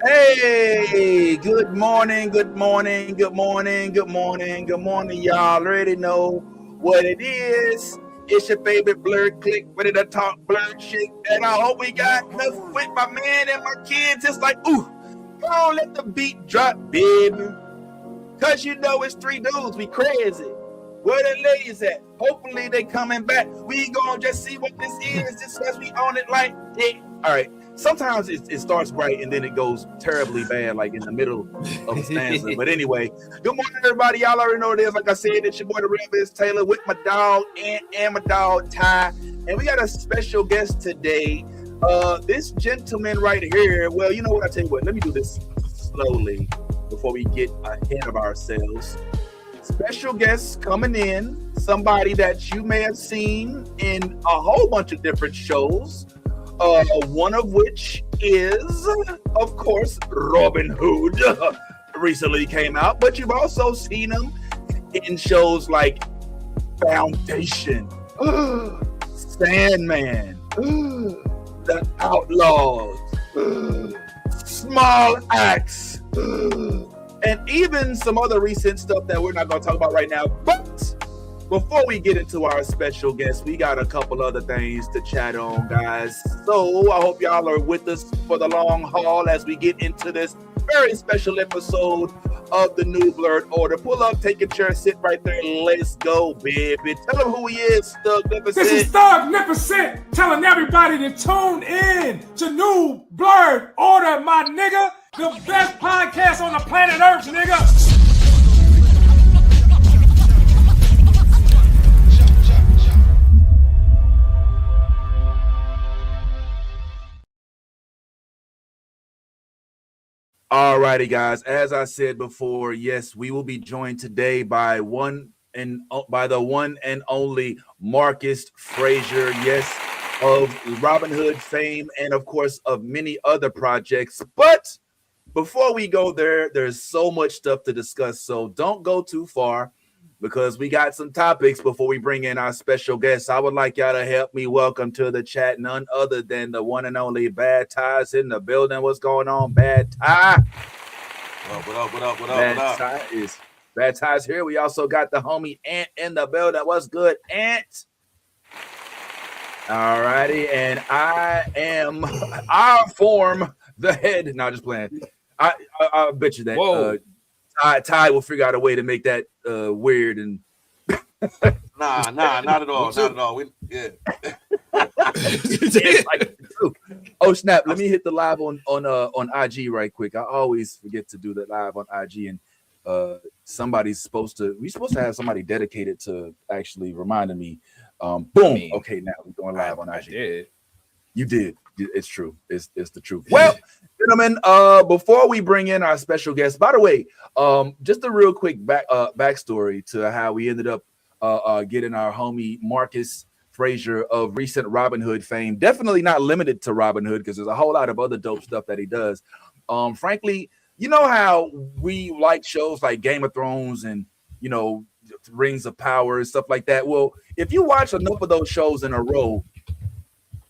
Hey, good morning, good morning, good morning, good morning, good morning. Y'all already know what it is. It's your favorite Blerd click, ready to talk Blerd shit. And I hope we got enough with my man and my kids. It's like, ooh, come on, let the beat drop, baby. Cause you know it's three dudes, we crazy. Where the ladies at? Hopefully they coming back. We gonna just see what this is, just as we own it like it. All right. Sometimes it starts right and then it goes terribly bad, like in the middle of a stanza. But anyway, good morning, everybody. Y'all already know what it is. Like I said, it's your boy, the Real Biz Taylor, with my dog and my dog Ty. And we got a special guest today. This gentleman right here. Well, you know what? I tell you what. Let me do this slowly before we get ahead of ourselves. Special guests coming in, somebody that you may have seen in a whole bunch of different shows. One of which is, of course, Robin Hood. Recently came out, but you've also seen him in shows like Foundation, Sandman, The Outlaws, Small Axe, and even some other recent stuff that we're not going to talk about right now. But before we get into our special guest, we got a couple other things to chat on, guys. So I hope y'all are with us for the long haul as we get into this very special episode of the new Blerd Order. Pull up, take a chair, sit right there, and let's go, baby. Tell them who he is, Thugnificent. This is Thugnificent telling everybody to tune in to new Blerd Order, my nigga. The best podcast on the planet Earth, nigga. Alrighty, guys. As I said before, yes, we will be joined today by the one and only Marcus Fraser. Yes, of Robin Hood fame and of course of many other projects. But before we go there, there's so much stuff to discuss. So don't go too far because we got some topics before we bring in our special guests. I would like y'all to help me welcome to the chat none other than the one and only Bad Ty's in the building. What's going on, Bad Ty? What up? Bad Ty's here. We also got the homie Ant in the building. What's good, Ant? All righty, and I form the head. No, just playing. I bet you that Ty will figure out a way to make that weird and Nah, not at all. Oh snap! Let me hit the live on IG right quick. I always forget to do that live on IG, and we're supposed to have somebody dedicated to actually reminding me. Boom. Okay, now we're going live on IG. You did. It's true. It's the truth. Well, gentlemen, before we bring in our special guest, by the way, just a real quick backstory to how we ended up getting our homie Marcus Fraser of recent Robin Hood fame. Definitely not limited to Robin Hood because there's a whole lot of other dope stuff that he does. Frankly, you know how we like shows like Game of Thrones and, you know, Rings of Power and stuff like that. Well, if you watch enough of those shows in a row,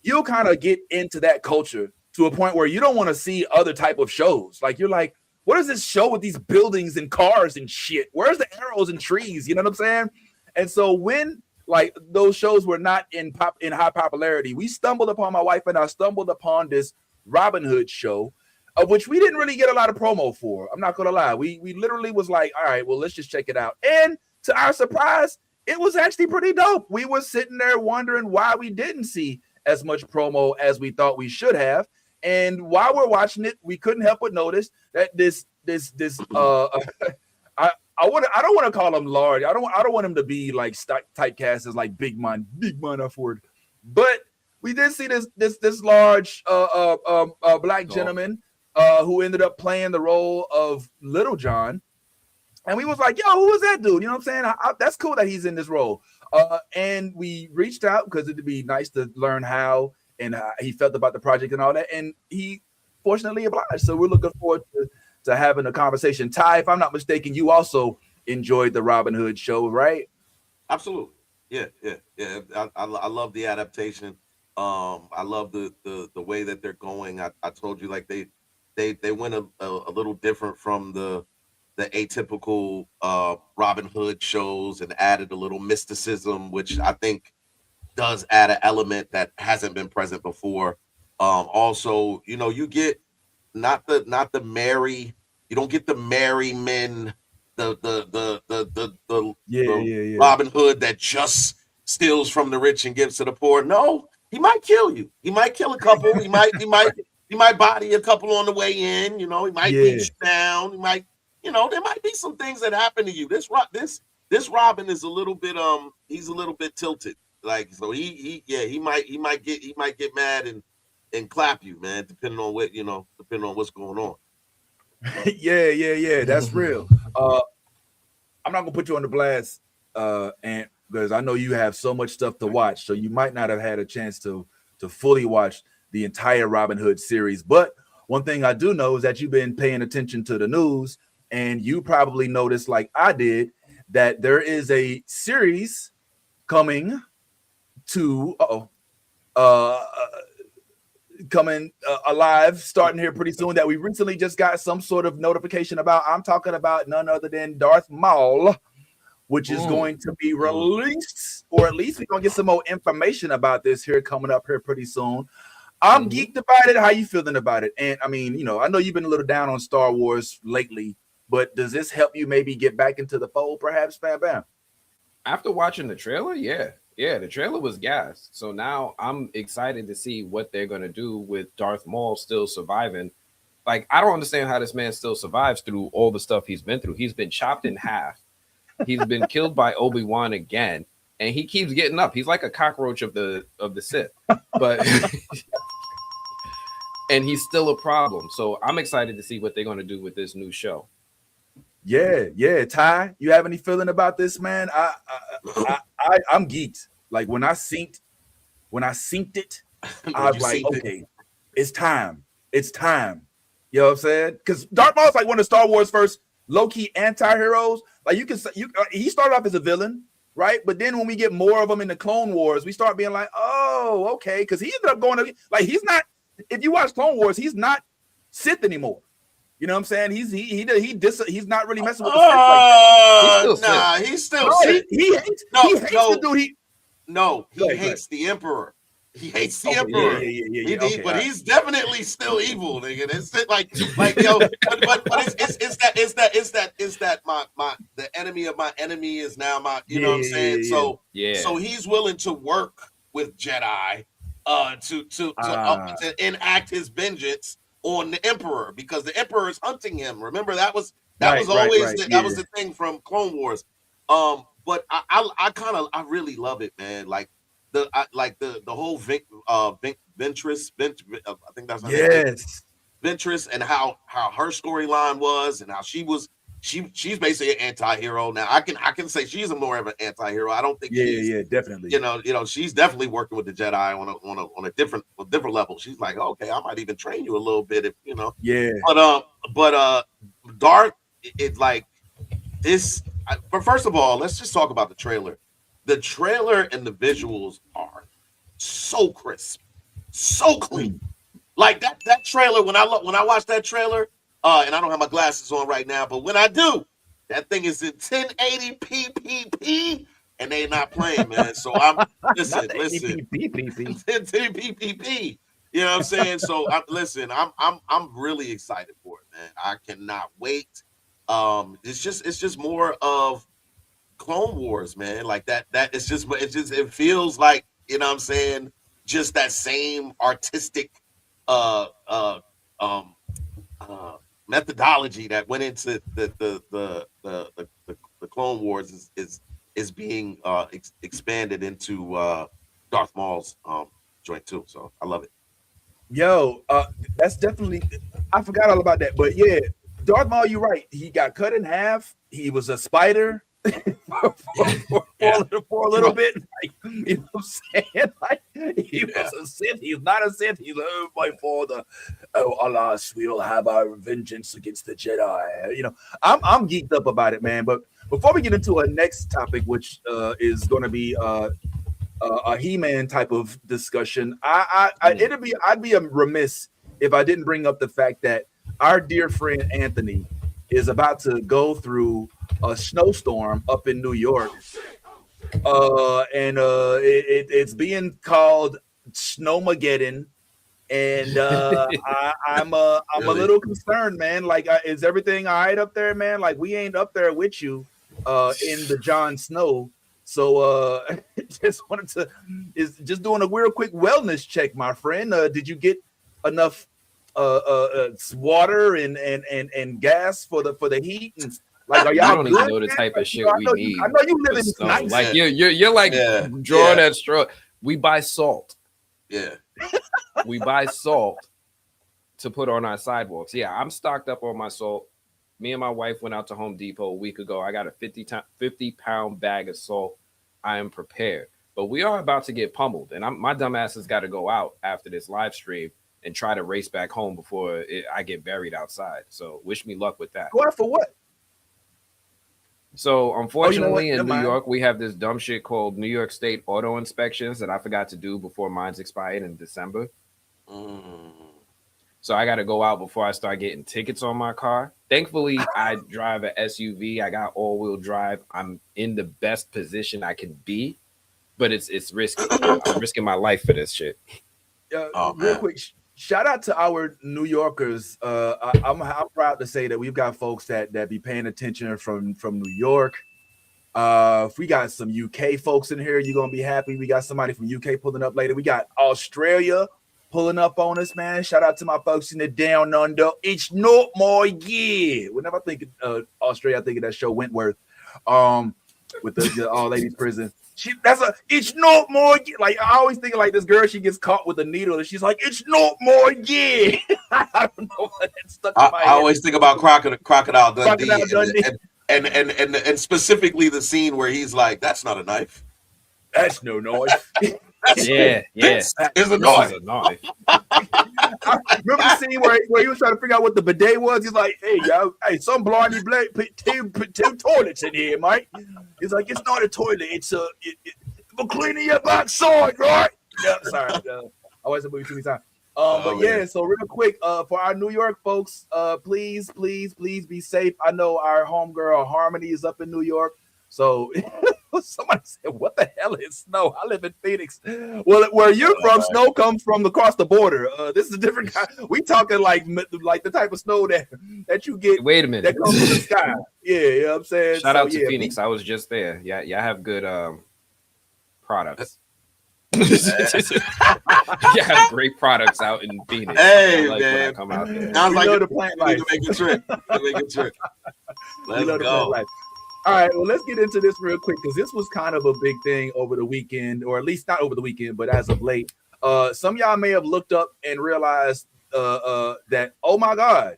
you'll kind of get into that culture to a point where you don't want to see other type of shows. Like you're like, what is this show with these buildings and cars and shit? Where's the arrows and trees? You know what I'm saying? And so when like those shows were not in high popularity, my wife and I stumbled upon this Robin Hood show, of which we didn't really get a lot of promo for. I'm not gonna lie. We literally was like, all right, well, let's just check it out. And to our surprise, it was actually pretty dope. We were sitting there wondering why we didn't see as much promo as we thought we should have. And while we're watching it, we couldn't help but notice that this I don't want to call him large. I don't want him to be like typecast as like big man afford. But we did see this large black gentleman who ended up playing the role of Little John. And we was like, yo, who was that dude? You know what I'm saying? That's cool that he's in this role. And we reached out because it'd be nice to learn how and he felt about the project and all that. And he fortunately obliged. So we're looking forward to having a conversation. Ty, if I'm not mistaken, you also enjoyed the Robin Hood show, right? Absolutely. Yeah. I love the adaptation. I love the way that they're going. I told you, like, they they went a little different from the atypical Robin Hood shows and added a little mysticism, which I think does add an element that hasn't been present before. Also, you know, you get not the merry, you don't get the merry men, the Robin Hood that just steals from the rich and gives to the poor. No, he might kill you. He might kill a couple. He might body a couple on the way in. You know, he might beat you down. He might, you know, there might be some things that happen to you. This Robin is a little bit he's a little bit tilted. Like, so he might get mad and clap you, man, depending on what's going on. Yeah. That's real. I'm not gonna put you on the blast, and because I know you have so much stuff to watch, so you might not have had a chance to fully watch the entire Robin Hood series. But one thing I do know is that you've been paying attention to the news, and you probably noticed, like I did, that there is a series coming to alive starting here pretty soon that we recently just got some sort of notification about. I'm talking about none other than Darth Maul, which is going to be released, or at least we're gonna get some more information about this here coming up here pretty soon. I'm geeked about it. How you feeling about it? And I mean, you know, I know you've been a little down on Star Wars lately, but does this help you maybe get back into the fold, perhaps, Bam? After watching the trailer, yeah, the trailer was gas. So now I'm excited to see what they're going to do with Darth Maul still surviving. Like, I don't understand how this man still survives through all the stuff he's been through. He's been chopped in half. He's been killed by Obi-Wan again, and he keeps getting up. He's like a cockroach of the Sith, but and he's still a problem. So I'm excited to see what they're going to do with this new show. Yeah. Ty, you have any feeling about this, man? I'm geeked. Like when I synced it, I was like, okay, it's time. You know what I'm saying? Because Darth Maul is like one of Star Wars' first low-key anti-heroes. Like he started off as a villain, right? But then when we get more of them in the Clone Wars, we start being like, oh, okay, because he ended up going to, like, he's not. If you watch Clone Wars, he's not Sith anymore. You know what I'm saying? He's not really messing with the Sith like that. He's still Sith. He hates the dude. He hates the Emperor. He hates the Emperor. Yeah. But he's definitely still evil, nigga. It's like yo, but it's that my the enemy of my enemy is now my, you know what I'm saying? So he's willing to work with Jedi to enact his vengeance on the Emperor, because the Emperor is hunting him. Remember, that was always the thing from Clone Wars. But I really love it, man. Like the whole Ventress, I think that's her name. Ventress, and how her storyline was, and how she's basically an anti-hero. Now I can say she's a more of an anti-hero. I don't think definitely. You know, she's definitely working with the Jedi on a different level. She's like, okay, I might even train you a little bit if you know. Yeah. But Darth, it's like this. But first of all, let's just talk about the trailer. The trailer and the visuals are so crisp, so clean. Like that trailer, when I watch that trailer, and I don't have my glasses on right now, but when I do, that thing is in 1080 PPP, and they not playing, man. So I'm listen, 1080 PPP. You know what I'm saying? So I'm really excited for it, man. I cannot wait. It's just more of Clone Wars, man. Like that it feels like, you know what I'm saying, just that same artistic methodology that went into the Clone Wars is being expanded into Darth Maul's joint too. So I love it. Yo, that's definitely, I forgot all about that, but yeah, Darth Maul, you're right. He got cut in half. He was a spider for a little bit. Like, you know what I'm saying? Like, he was a Sith. He's not a Sith. He's like, for the alas, we'll have our vengeance against the Jedi. You know, I'm geeked up about it, man. But before we get into our next topic, which is going to be a He-Man type of discussion, I'd be remiss if I didn't bring up the fact that our dear friend Anthony is about to go through a snowstorm up in New York, and it's being called Snowmageddon. And I'm a Really? little concerned, man. Like, is everything all right up there, man? Like, we ain't up there with you in the Jon Snow. So just wanted to is just doing a real quick wellness check, my friend. Did you get enough water and gas for the heat? And like, are y'all I don't even good, know the man? type of shit I we know need. I know you live for in snow. nice. Like you're like drawing that straw. We buy salt. Yeah. We buy salt to put on our sidewalks. Yeah, I'm stocked up on my salt. Me and my wife went out to Home Depot a week ago. I got a 50-pound bag of salt. I am prepared. But we are about to get pummeled. And my dumb ass has got to go out after this live stream and try to race back home before I get buried outside. So wish me luck with that. Go out for what? So unfortunately, Never in New mind. York, we have this dumb shit called New York State auto inspections that I forgot to do before mine's expired in December. So I got to go out before I start getting tickets on my car. Thankfully, I drive an SUV. I got all-wheel drive. I'm in the best position I can be, but it's risky. I'm risking my life for this shit. Real quick, shout out to our New Yorkers. I'm proud to say that we've got folks that be paying attention from New York. If we got some UK folks in here, you're gonna be happy. We got somebody from UK pulling up later. We got Australia pulling up on us, man. Shout out to my folks in the down under. It's not my year. Whenever I think of Australia, I think of that show Wentworth, with the all ladies prison. It's not my year. Like, I always think of like this girl, she gets caught with a needle and she's like, it's not my year. I don't know what that stuck in my head. I always think about Crocodile Dundee, Crocodile Dundee. And specifically the scene where he's like, that's not a knife. That's no knife. Yeah. This is a knife. I remember the scene where he was trying to figure out what the bidet was. He's like, hey, yo, some blindy blade put two toilets in here, mate. He's like, it's not a toilet. It's for cleaning your backside, right? Yeah, sorry. I watched the movie too many times. Yeah, so real quick, for our New York folks, please be safe. I know our homegirl Harmony is up in New York. So somebody said, what the hell is snow? I live in Phoenix. Well, where you're from, snow comes from across the border. This is a different kind. We talking like the type of snow that you get. Wait a minute. That comes from the sky. Yeah, you know what I'm saying? Shout out to Phoenix. I was just there. Yeah, I have good products. Yeah, have great products out in Phoenix. Hey, like man. when I come out there. Sounds like the plant life. Make a trip. Let's go. All right, well, let's get into this real quick because this was kind of a big thing over the weekend, or at least not over the weekend, but as of late. Some of y'all may have looked up and realized that, oh my God,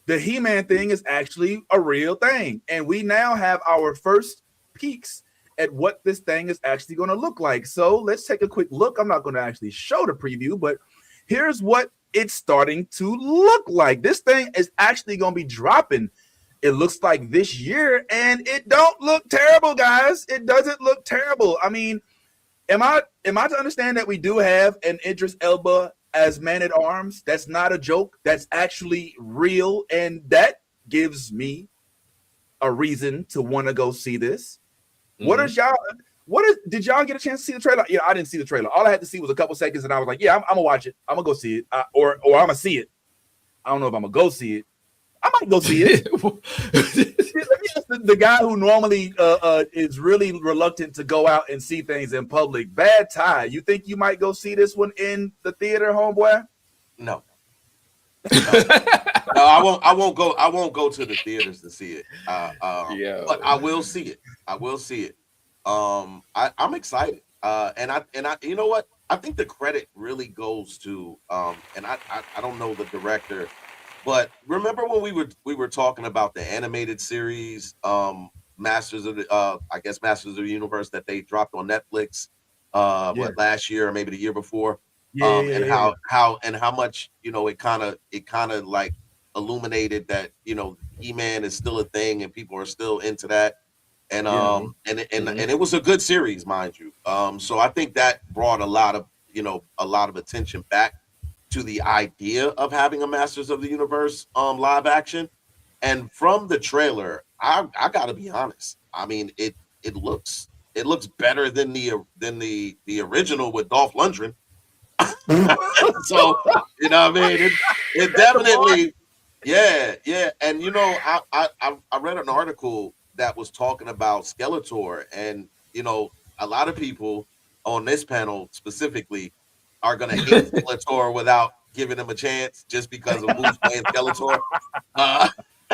the He-Man thing is actually a real thing. And we now have our first peeks at what this thing is actually going to look like. So let's take a quick look. I'm not going to actually show the preview, but here's what it's starting to look like. This thing is actually going to be dropping. It looks like this year, and it don't look terrible, guys. It doesn't look terrible. I mean, am I to understand that we do have an Idris Elba as Man-at-Arms? That's not a joke. That's actually real, and that gives me a reason to want to go see this. Mm-hmm. Did y'all get a chance to see the trailer? Yeah, I didn't see the trailer. All I had to see was a couple seconds, and I was like, yeah, I'm gonna watch it. I'm gonna go see it, or I'm gonna see it. I don't know if I'm gonna go see it. I might go see it. Let me ask the guy who normally is really reluctant to go out and see things in public. Bad Ty, you think you might go see this one in the theater, homeboy? No, I won't. I won't go to the theaters to see it. But I will see it. I'm excited. And I, you know what? I think the credit really goes to, and I don't know the director. But remember when we were talking about the animated series, Masters of the Universe that they dropped on Netflix, last year or maybe the year before, how much it kind of like illuminated that He-Man is still a thing and people are still into that, and it was a good series, mind you. So I think that brought a lot of attention back to the idea of having a Masters of the Universe live action. And from the trailer, I gotta be honest. I mean, it looks better than the original with Dolph Lundgren. So you know what I mean? It definitely, yeah. And you know, I read an article that was talking about Skeletor, and you know, a lot of people on this panel specifically are gonna hate Skeletor without giving him a chance just because of who's playing Skeletor.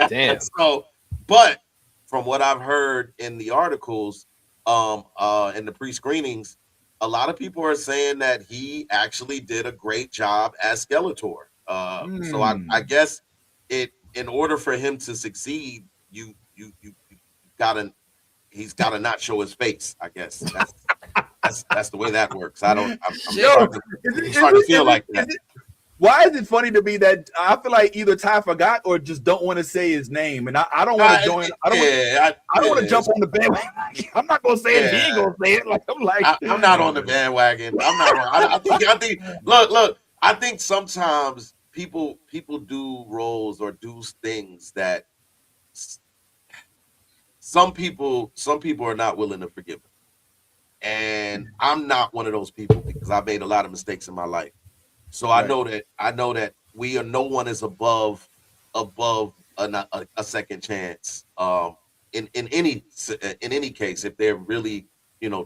Damn. So, but from what I've heard in the articles, in the pre-screenings, a lot of people are saying that he actually did a great job as Skeletor. So I guess in order for him to succeed, you he's gotta not show his face. I guess that's the way that works. I'm starting to feel like that. Why is it funny to me that I feel like either Ty forgot or just don't want to say his name, and I don't want to join. I don't want to jump on the bandwagon. I'm not gonna say it. He ain't gonna say it. Like I'm not on the bandwagon. I'm not. I think. Look. I think sometimes people do roles or do things that some people are not willing to forgive them. And I'm not one of those people because I've made a lot of mistakes in my life. So I know that no one is above a second chance in any case if they're really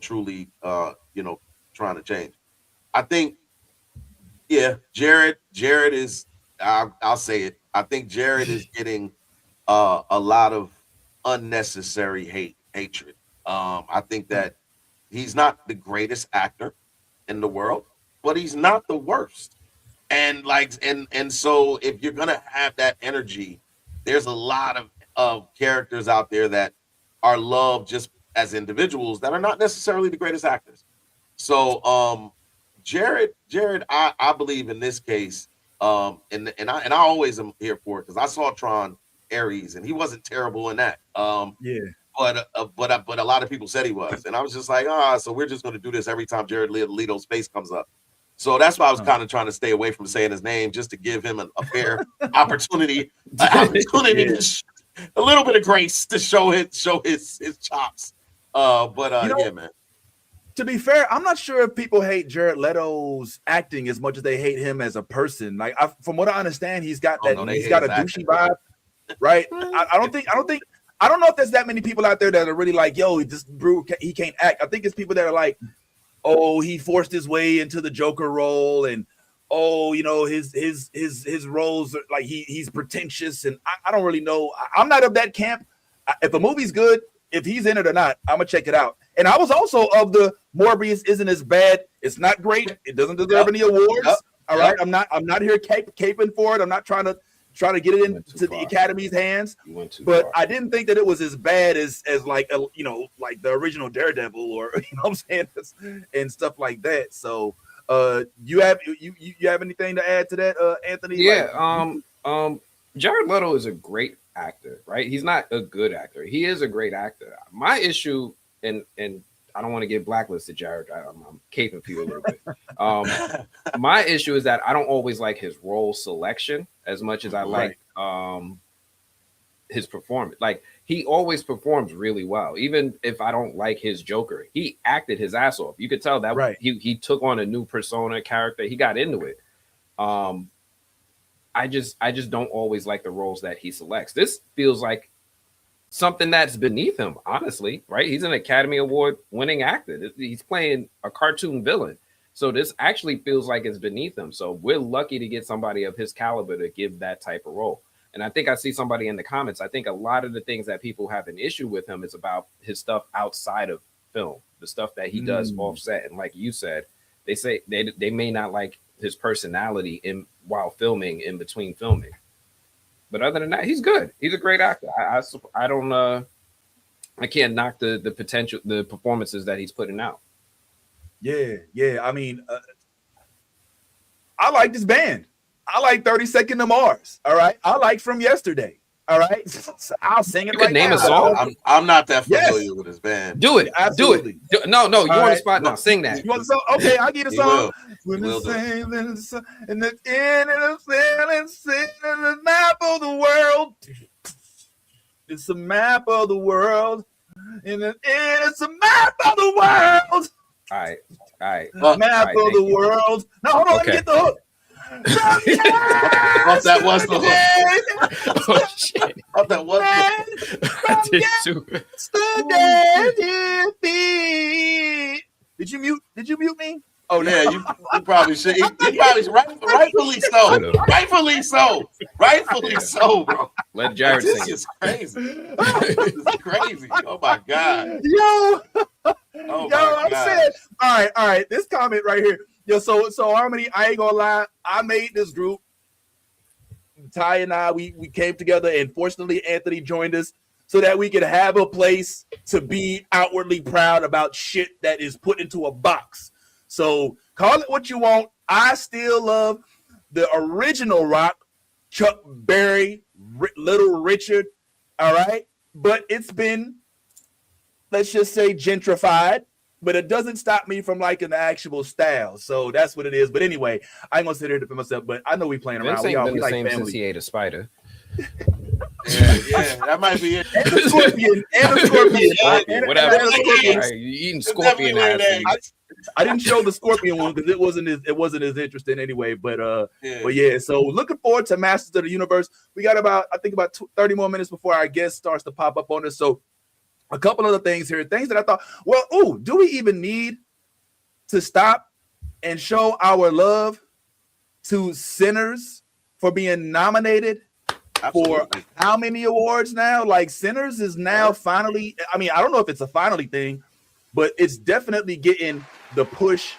truly trying to change. I think Jared is I'll say it. I think Jared is getting a lot of unnecessary hatred. I think that he's not the greatest actor in the world, but he's not the worst. And so if you're gonna have that energy, there's a lot of characters out there that are loved just as individuals that are not necessarily the greatest actors. So Jared, I believe in this case, and I always am here for it because I saw Tron Ares and he wasn't terrible in that. But a lot of people said he was, and I was just like, so we're just gonna do this every time Jared Leto's face comes up. So that's why I was kind of trying to stay away from saying his name, just to give him a fair opportunity, a little bit of grace to show his chops. Yeah, man. To be fair, I'm not sure if people hate Jared Leto's acting as much as they hate him as a person. Like, from what I understand, he's got a douchey vibe, right? I don't know if there's that many people out there that are really like, yo, he can't act. I think it's people that are like, oh, he forced his way into the Joker role, and his roles are like he's pretentious, and I don't really know. I'm not of that camp. If a movie's good, if he's in it or not, I'm gonna check it out. And I was also of the Morbius isn't as bad. It's not great. It doesn't deserve any awards. All right, I'm not here caping for it. I'm not trying to get it into the Academy's hands. But I didn't think that it was as bad as like like the original Daredevil or what I'm saying, and stuff like that. So you have anything to add to that, Anthony? Yeah, Jared Leto is a great actor, right? He's not a good actor. He is a great actor. My issue, and I don't want to get blacklisted, Jared. I'm caping for you a little bit. My issue is that I don't always like his role selection as much as I like his performance. Like, he always performs really well. Even if I don't like his Joker, he acted his ass off. You could tell that he took on a new persona character. He got into it. I just don't always like the roles that he selects. This feels like something that's beneath him, honestly, right? He's an Academy Award winning actor. He's playing a cartoon villain. So this actually feels like it's beneath him. So we're lucky to get somebody of his caliber to give that type of role. And I think I see somebody in the comments. I think a lot of the things that people have an issue with him is about his stuff outside of film, the stuff that he does offset. And like you said, they say they may not like his personality while filming, in between filming. But other than that, he's good. He's a great actor. I can't knock the potential, the performances that he's putting out. Yeah. I mean, I like this band. I like 30 Seconds to Mars. All right. I like From Yesterday. All right, so I'll sing it You could right name now. a song. I'm not that Yes. familiar with this band. Do it. Absolutely. Do it. No, you on the right. spot now. Sing that. You want the song? Okay, I'll get a He song. will. When He will the do it. same in the sun, in the end of the sailing, the map of the world. It's a map of the world. In the end, it's a map of the world. All right. Map All right, of the thank you. world. Now hold on, let me Okay. get the hook. Thought that was the hook. Oh shit! Thought that was the hook. I did too. Did you mute me? Oh Yeah, no. you probably should. He probably rightfully so. Should've. Rightfully so. Rightfully so, bro. Let Jared This sing it. is crazy. This is crazy. Oh my god. Yo, Oh yo, my I'm god. saying, all right. This comment right here, yo. So Harmony, I ain't gonna lie. I made this group. Ty and I, we came together, and fortunately, Anthony joined us so that we could have a place to be outwardly proud about shit that is put into a box. So call it what you want. I still love the original rock, Chuck Berry, Little Richard. All right, but it's been, let's just say, gentrified, but it doesn't stop me from liking the actual style. So that's what it is. But anyway, I ain't gonna sit here to myself, but I know we playing around. Vince ain't been We the like same since family. he ate a spider. Yeah, that might be it. And the scorpion, and the scorpion. Yeah, Whatever. And the scorpion. All right, you eating It's scorpion definitely ass. an food. egg. I didn't show the scorpion one because it wasn't as interesting anyway. But Yeah. yeah. So looking forward to Masters of the Universe. We got about 30 more minutes before our guest starts to pop up on us. So a couple other things here, things that I thought, well, do we even need to stop and show our love to Sinners for being nominated Absolutely. for how many awards now? Like Sinners is now finally, I mean, I don't know if it's a finally thing, but it's definitely getting the push,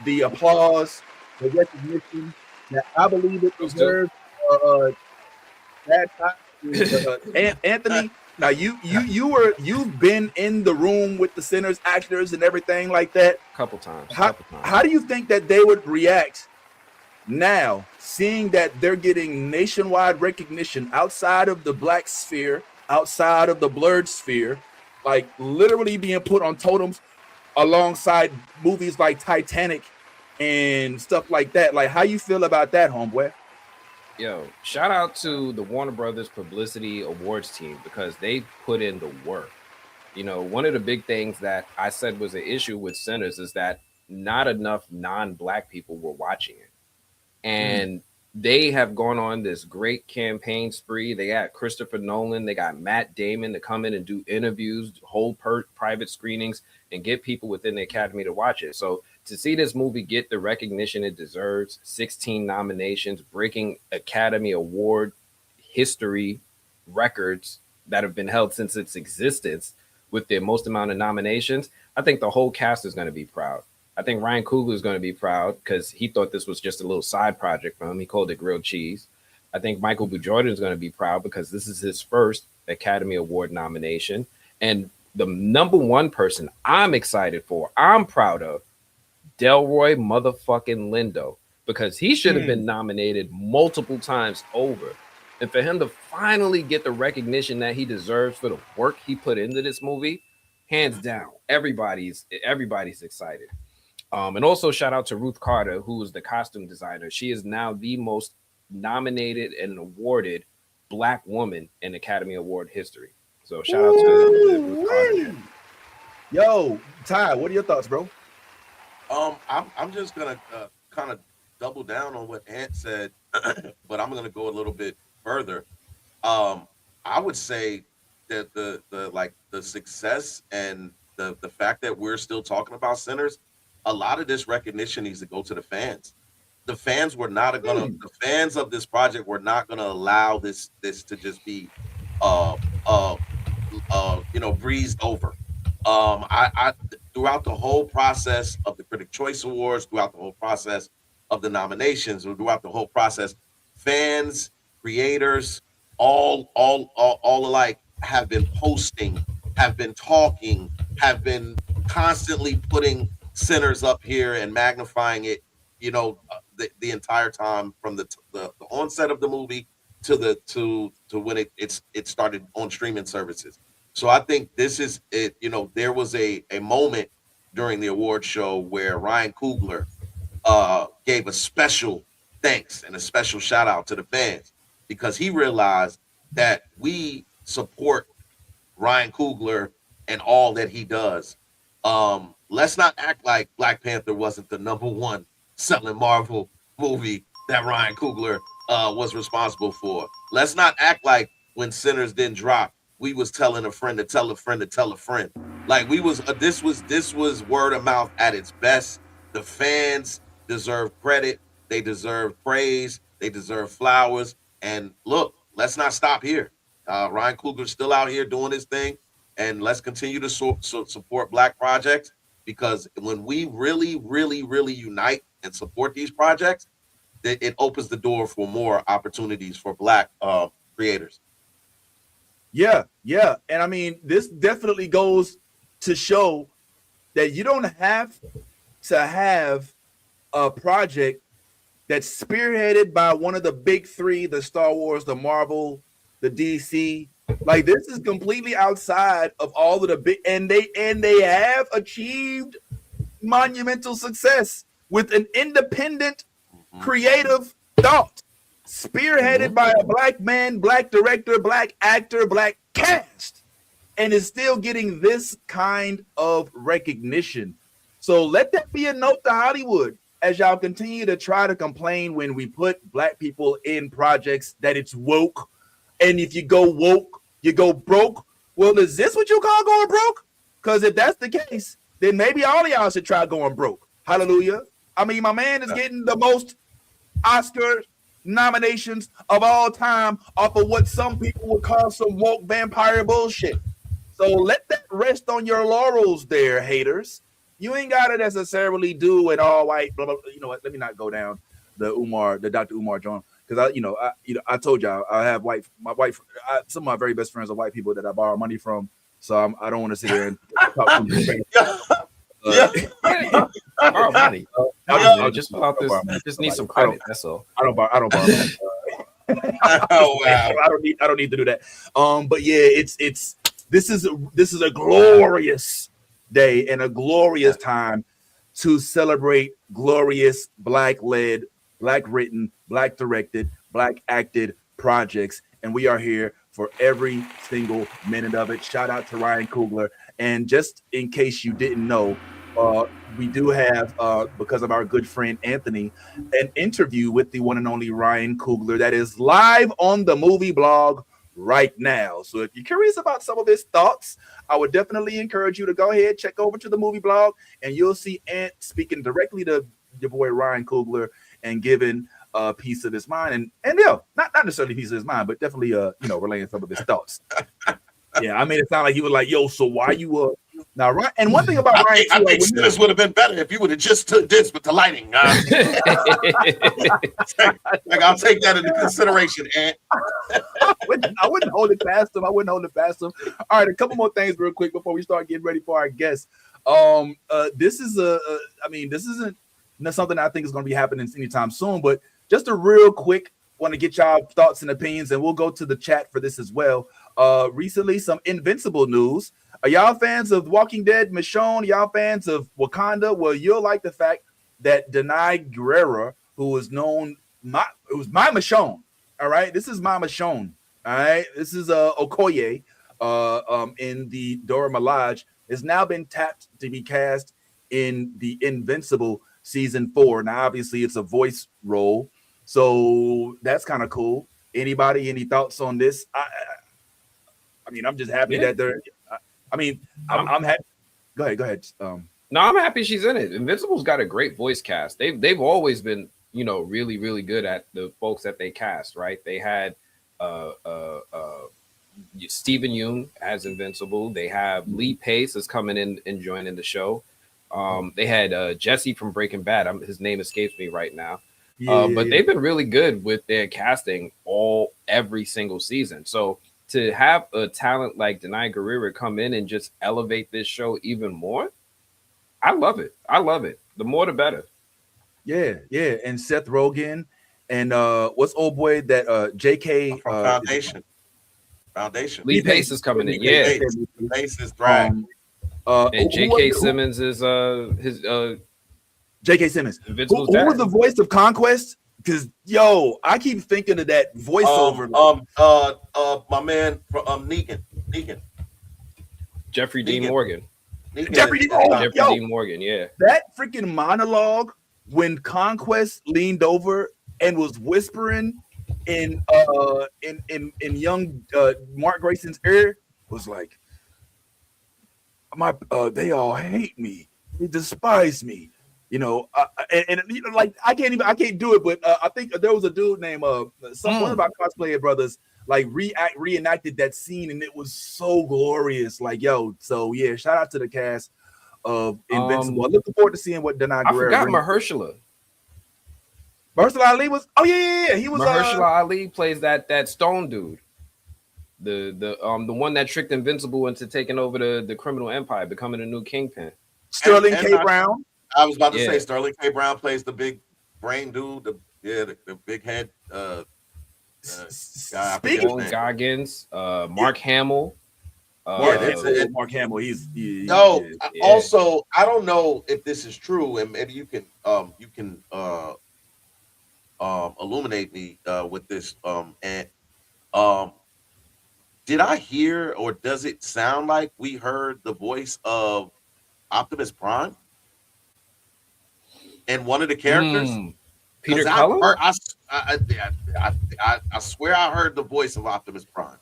the applause, the recognition that I believe it deserves. Anthony, now you've been in the room with the Sinners actors and everything like that. Couple times. How do you think that they would react now, seeing that they're getting nationwide recognition outside of the Black sphere, outside of the Blerd sphere, like literally being put on totems alongside movies like Titanic and stuff like that? Like, how you feel about that, homeboy? Yo, shout out to the Warner Brothers Publicity Awards team because they put in the work. You know, one of the big things that I said was an issue with Sinners is that not enough non-Black people were watching it. And they have gone on this great campaign spree. They got Christopher Nolan, they got Matt Damon to come in and do interviews, hold private screenings, and get people within the Academy to watch it. So to see this movie get the recognition it deserves, 16 nominations, breaking Academy Award history records that have been held since its existence with the most amount of nominations, I think the whole cast is going to be proud. I think Ryan Coogler is going to be proud because he thought this was just a little side project for him. He called it grilled cheese. I think Michael B. Jordan is going to be proud because this is his first Academy Award nomination. And the number one person I'm excited for, I'm proud of, Delroy motherfucking Lindo, because he should have been nominated multiple times over. And for him to finally get the recognition that he deserves for the work he put into this movie, hands down, everybody's excited. And also shout out to Ruth Carter, who is the costume designer. She is now the most nominated and awarded Black woman in Academy Award history. So shout out to Ruth Carter. Yo, Ty, what are your thoughts, bro? I'm just gonna kind of double down on what Ant said, but I'm gonna go a little bit further. I would say that the success and the fact that we're still talking about Sinners, a lot of this recognition needs to go to the fans. The fans were not gonna. The fans of this project were not gonna allow this to just be, breezed over. I throughout the whole process of the Critic Choice Awards, throughout the whole process of the nominations, or throughout the whole process, fans, creators, all alike have been posting, have been talking, have been constantly putting Sinners up here and magnifying it, the entire time from the onset of the movie to when it started on streaming services. So I think this is it. You know, there was a moment during the award show where Ryan Coogler gave a special thanks and a special shout out to the fans because he realized that we support Ryan Coogler and all that he does. Let's not act like Black Panther wasn't the number one selling Marvel movie that Ryan Coogler was responsible for. Let's not act like when Sinners didn't drop, we was telling a friend to tell a friend to tell a friend. Like we was this was word of mouth at its best. The fans deserve credit. They deserve praise. They deserve flowers. And look, let's not stop here. Ryan Coogler's still out here doing his thing, and let's continue to support Black projects because when we really, really, really unite and support these projects, it opens the door for more opportunities for Black creators. Yeah, yeah. And I mean, this definitely goes to show that you don't have to have a project that's spearheaded by one of the big three, the Star Wars, the Marvel, the DC. Like this is completely outside of all of the big, and they have achieved monumental success with an independent, creative thought, spearheaded by a Black man, Black director, Black actor, Black cast, and is still getting this kind of recognition. So let that be a note to Hollywood as y'all continue to try to complain when we put Black people in projects that it's woke. And if you go woke, you go broke. Well, is this what you call going broke? Because if that's the case, then maybe all of y'all should try going broke. Hallelujah. I mean, my man is getting the most Oscar nominations of all time off of what some people would call some woke vampire bullshit. So let that rest on your laurels there, haters. You ain't got to necessarily do it all white. Blah, blah, blah. You know what? Let me not go down the Dr. Umar John. Because I told y'all I have some of my very best friends are white people that I borrow money from. So I don't want to sit here and talk to them. Borrow money. I'll just pull out this. Just need some credit. That's all. I don't borrow. Oh wow! I don't need to do that. But yeah, this is a glorious day and a glorious time to celebrate glorious Black-led, Black-written, Black-directed, Black-acted projects, and we are here for every single minute of it. Shout out to Ryan Coogler, and just in case you didn't know, we do have, because of our good friend Anthony, an interview with the one and only Ryan Coogler that is live on the movie blog right now. So if you're curious about some of his thoughts, I would definitely encourage you to go ahead, check over to the movie blog, and you'll see Ant speaking directly to your boy Ryan Coogler and giving a piece of his mind, and not necessarily a piece of his mind, but definitely relaying some of his thoughts. Yeah, I made it sound like he was like, yo, so why you now, right? And one thing about Ryan, I think this would have been better if you would have just took this with the lighting. Like I'll take that into consideration, Ant. I wouldn't hold it past him. All right, a couple more things real quick before we start getting ready for our guests. This isn't something I think is going to be happening anytime soon, but just a real quick, want to get y'all thoughts and opinions, and we'll go to the chat for this as well. Recently, some Invincible news. Are y'all fans of Walking Dead, Michonne? Y'all fans of Wakanda? Well, you'll like the fact that Denai Guerrera, who is known, it was my Michonne. All right, this is my Michonne. All right, this is Okoye in the Dora Milaje, has now been tapped to be cast in the Invincible season 4. Now, obviously, it's a voice role, so that's kind of cool. Anybody, any thoughts on this? I mean, I'm just happy that they're. I'm happy. Go ahead. No, I'm happy she's in it. Invincible's got a great voice cast. They've always been, really, really good at the folks that they cast, right? They had Stephen Yeun as Invincible. They have Lee Pace is coming in and joining the show. They had Jesse from Breaking Bad. His name escapes me right now. But they've been really good with their casting every single season. So to have a talent like Denai Guerrera come in and just elevate this show even more, I love it. The more, the better. Yeah. And Seth Rogen and what's old boy that JK From Foundation. Lee Pace is coming in. Yeah. Pace is drag. And J.K. Simmons is his J.K. Simmons. Invincible's Who was dad. the voice of Conquest? Because I keep thinking of that voiceover. My man from Negan. Jeffrey Dean Negan. Morgan. Jeffrey Dean Morgan, yeah. That freaking monologue when Conquest leaned over and was whispering in young Mark Grayson's ear was like, they all hate me, they despise me, and like I can't do it, but I think there was a dude named one of our cosplayer brothers like reenacted that scene, and it was so glorious. Like, so yeah, shout out to the cast of Invincible. I'm looking forward to seeing what Denai Guerrero. I forgot Mahershala. Mahershala Ali was. Oh yeah. He was. Mahershala Ali plays that stone dude. The one that tricked Invincible into taking over the criminal empire, becoming a new kingpin. Sterling K. Brown. I was about to say Sterling K. Brown plays the big brain dude. The big head. Speaking Goggins, Mark Hamill. Mark Hamill. Also, I don't know if this is true, and maybe you can illuminate me with this. Did I hear, or does it sound like we heard the voice of Optimus Prime in one of the characters? Peter Cullen? I swear I heard the voice of Optimus Prime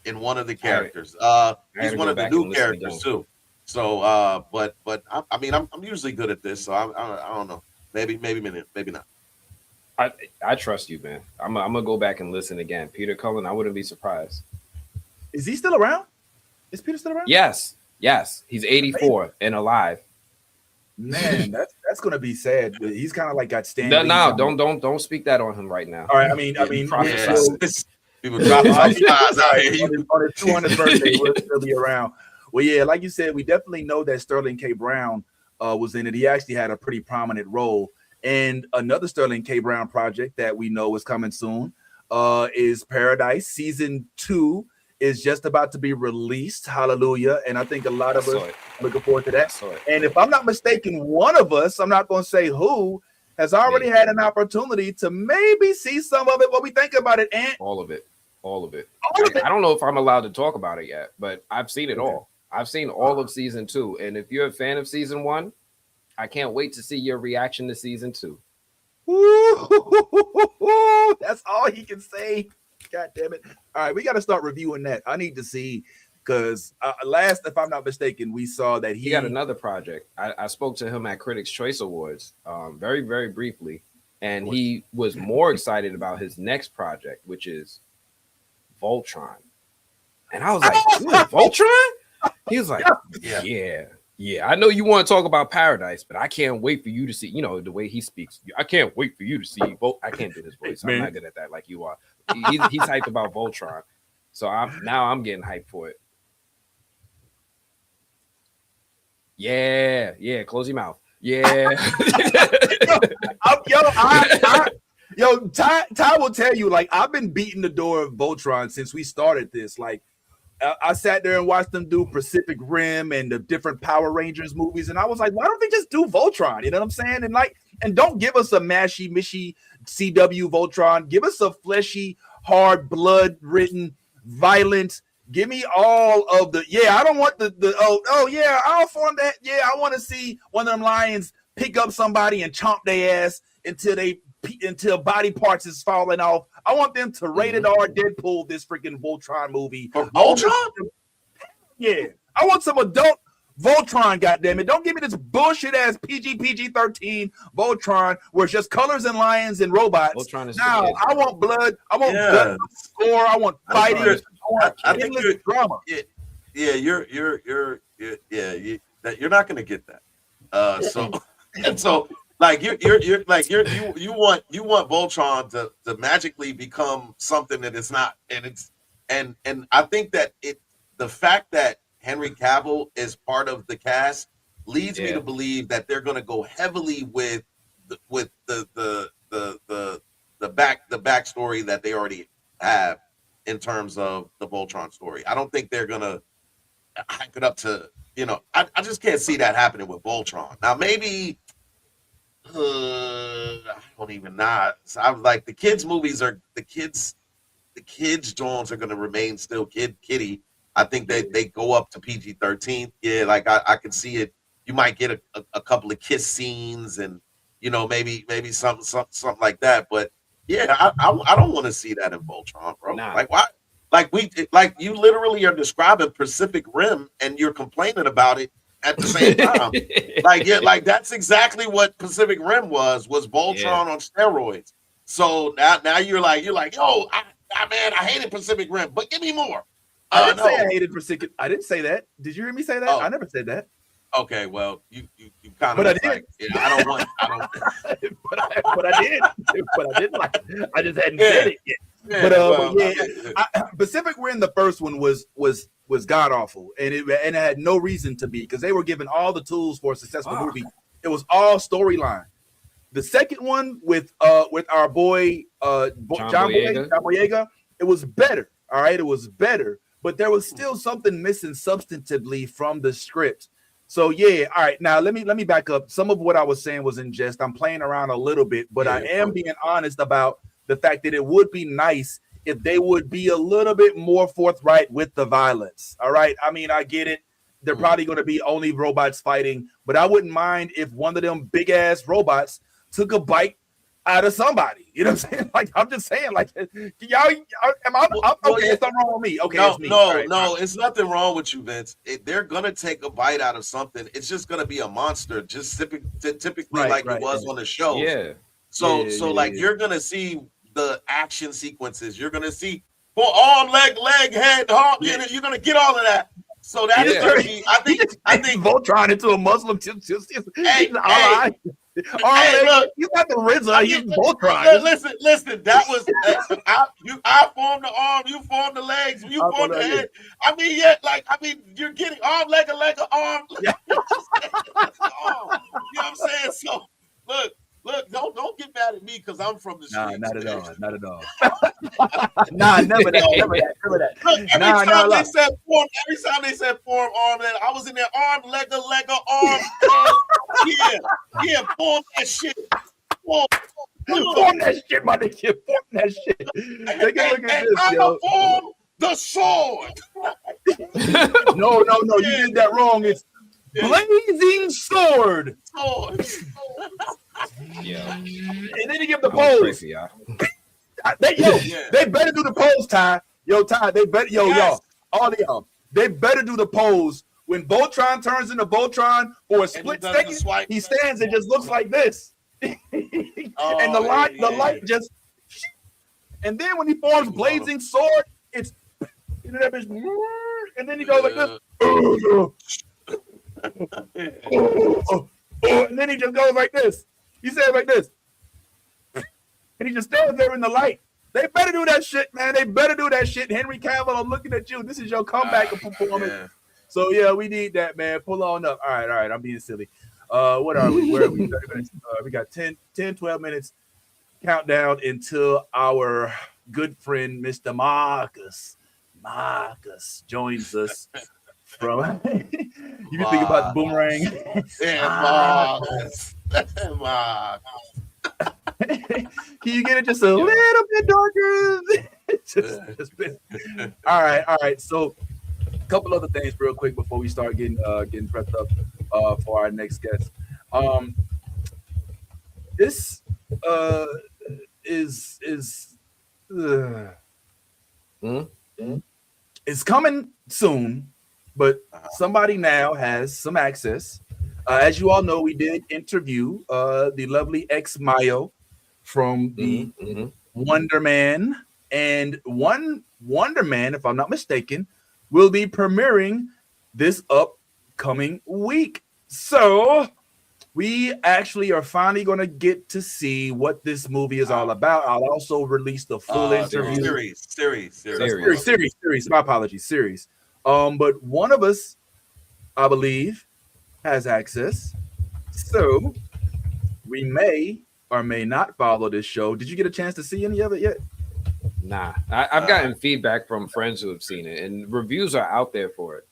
in one of the characters. He's one of the new characters too. So, but I mean, I'm usually good at this, so I don't know. Maybe not. I trust you, man. I'm gonna go back and listen again. Peter Cullen, I wouldn't be surprised. Is he still around? Is Peter still around? Yes. He's 84 and alive. Man, that's gonna be sad. He's kind of like got standing. No, don't speak that on him right now. All right, I mean, people dropping on his 200th birthday, will still be around. Well, yeah, like you said, we definitely know that Sterling K. Brown was in it. He actually had a pretty prominent role. And another Sterling K. Brown project that we know is coming soon is Paradise. Season 2 is just about to be released. Hallelujah. And I think a lot of us are looking forward to that. And if I'm not mistaken, one of us, I'm not going to say who, has already had an opportunity to maybe see some of it. What we think about it, Ant? All of it. I don't know if I'm allowed to talk about it yet, but I've seen it all. I've seen all of season 2. And if you're a fan of season 1, I can't wait to see your reaction to season 2. Ooh, that's all he can say. God damn it. All right, we got to start reviewing that. I need to see, because last, if I'm not mistaken, we saw that he got another project. I spoke to him at Critics' Choice Awards very, very briefly, and he was more excited about his next project, which is Voltron. And I was like, Voltron? He was like, yeah. I know you want to talk about Paradise, but I can't wait for you to see, the way he speaks. I can't wait for you to see. I can't do his voice. I'm not good at that like you are. He's hyped about Voltron. So I'm getting hyped for it. Yeah. Close your mouth. Yeah. Ty will tell you, like, I've been beating the door of Voltron since we started this. Like, I sat there and watched them do Pacific Rim and the different Power Rangers movies, and I was like, why don't they just do Voltron? You know what I'm saying? And don't give us a mashy CW Voltron. Give us a fleshy, hard, blood-ridden, violent. Give me all of the. I don't want I don't form that. I want to see one of them lions pick up somebody and chomp their ass until body parts is falling off. I want them to rated R Deadpool this freaking Voltron movie. Voltron? I want some adult Voltron, goddammit. Don't give me this bullshit ass PG-13 Voltron where it's just colors and lions and robots. Voltron is I want blood. I want blood, gore. I want fighting. I think you're drama. You're not gonna get that. So like you want Voltron to magically become something that it's not, and I think that the fact that Henry Cavill is part of the cast leads me to believe that they're going to go heavily with the backstory that they already have in terms of the Voltron story. I don't think they're gonna hype it up to, I just can't see that happening with Voltron. Now maybe I don't even know. So I was like, the kids Jones are gonna remain still kiddie. I think they go up to PG-13. Yeah, like I can see it. You might get a couple of kiss scenes and maybe something like that. But yeah, I don't want to see that in Voltron, bro. Nah. Like why? Like you literally are describing Pacific Rim and you're complaining about it at the same time. like that's exactly what Pacific Rim was Voltron on steroids. So now you're like, yo, I hated Pacific Rim, but give me more. I didn't say I hated Pacific. I didn't say that. Did you hear me say that? I never said that. Okay, well, you kind of. But I did. Like, I don't want. but I did. But I didn't like it. I just hadn't said it yet. Yeah, Pacific Rim, the first one was god awful, and it had no reason to be because they were given all the tools for a successful movie. It was all storyline. The second one with our boy John Boyega, it was better. All right, it was better, but there was still something missing substantively from the script. So yeah, all right. Now let me back up. Some of what I was saying was in jest. I'm playing around a little bit, but I am being honest about the fact that it would be nice if they would be a little bit more forthright with the violence. All right. I mean, I get it. They're probably going to be only robots fighting, but I wouldn't mind if one of them big ass robots took a bite out of somebody. You know what I'm saying? Like, I'm just saying, like, y'all, okay, it's something wrong with me. Okay, no, it's me. No, it's nothing wrong with you, Vince. They're gonna take a bite out of something. It's just gonna be a monster, just typically it was on the show. Yeah. So you're gonna see the action sequences. You're gonna see arm, leg, head, heart. Yeah. You're gonna get all of that. So that is gonna be. I think Voltron into a Muslim. Hey, look, you got the RZA. He's Voltron. Listen. That was I formed the arm, you formed the legs, you formed the head. You're getting arm, leg, arm. Yeah. You know what I'm saying? So look, don't get mad at me because I'm from the streets. Not at all. Never that. Look, every time they said form, arm, leg, I was in there, arm, leg, arm, form that shit. Form that shit, my nigga. Form that shit. Take a look at this, yo. Form the sword. No, you did that wrong. It's blazing sword. Yeah. And then you give the pose. Crazy, yeah. They better do the pose, Ty. Ty, they better, y'all, all of y'all, they better do the pose when Voltron turns into Voltron for a split second. He stands and just looks like this, and the light just, and then when he forms blazing sword, it's that bitch, and then he goes like this, and then he just goes like this. He says like this, and he just stands there in the light. They better do that shit, man. They better do that shit. Henry Cavill, I'm looking at you. This is your comeback performance. Yeah. So yeah, we need that, man. Pull on up. All right. I'm being silly. What are we? Where are we? 30 minutes. We got 12 minutes countdown until our good friend Mr. Marcus joins us from. You can think about the boomerang. Marcus. Can you get it just a little bit darker? All right. So, a couple other things real quick before we start getting prepped up for our next guest. This is coming soon, but somebody now has some access. As you all know, we did interview the lovely ex Mayo from the Wonder Man, and Wonder Man, if I'm not mistaken, will be premiering this upcoming week. So we actually are finally going to get to see what this movie is all about. I'll also release the full interview. Series. My apologies, series. But one of us, I believe, has access, so we may or may not follow this show, did you get a chance to see any of it yet? Nah, I've gotten feedback from friends who have seen it, and reviews are out there for it.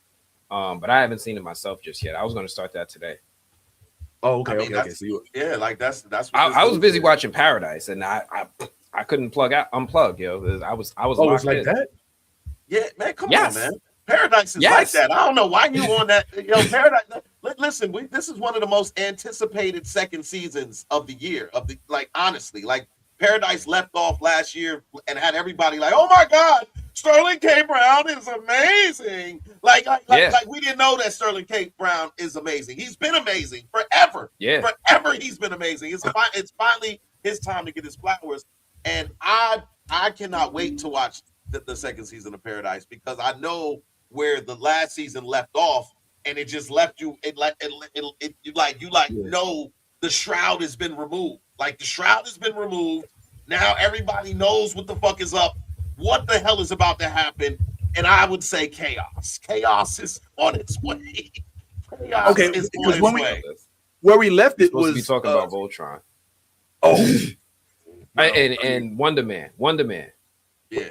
But I haven't seen it myself just yet. I was going to start that today. Oh, okay, I mean, okay. So you, yeah, like that's. What I was busy watching Paradise, and I couldn't unplug, yo. I was. oh, it's like in. that. Yeah, man, come Yes. on, man. Paradise is like that. I don't know why you on that. Yo, Paradise. Listen, this is one of the most anticipated second seasons of the year. Honestly, like Paradise left off last year and had everybody like, oh my God, Sterling K. Brown is amazing. Like we didn't know that Sterling K. Brown is amazing. He's been amazing forever. Yeah, forever he's been amazing. It's finally his time to get his flowers, and I cannot wait to watch the second season of Paradise because I know where the last season left off, and it just left you know the shroud has been removed. Like the shroud has been removed. Now everybody knows what the fuck is up, what the hell is about to happen, and I would say chaos. Chaos is on its way. Chaos is on its way. Where we left it was to be talking about Voltron. Oh, and Wonder Man. Yeah.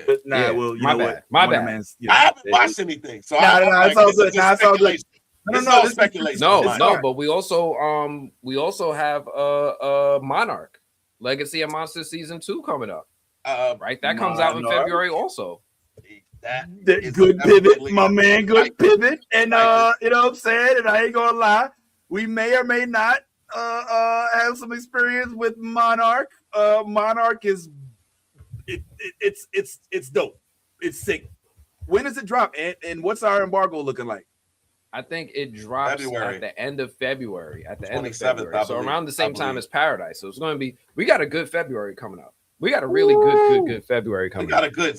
But Yeah. Well, you My know bad. what? My Wonder bad. Man's, I haven't watched anything, so it's all good. It's all good. No, speculation. No, but we also have Monarch, Legacy of Monsters season 2 coming up. Right, that comes out in February also. That good pivot, my man. Good pivot, and you know what I'm saying. And I ain't gonna lie, we may or may not have some experience with Monarch. Monarch is it's dope. It's sick. When does it drop? And what's our embargo looking like? I think it drops at the end of February. At the end of 27th, February, so believe, around the same time as Paradise. So it's going to be. We got a good February coming up. We got a really good February coming. We got a good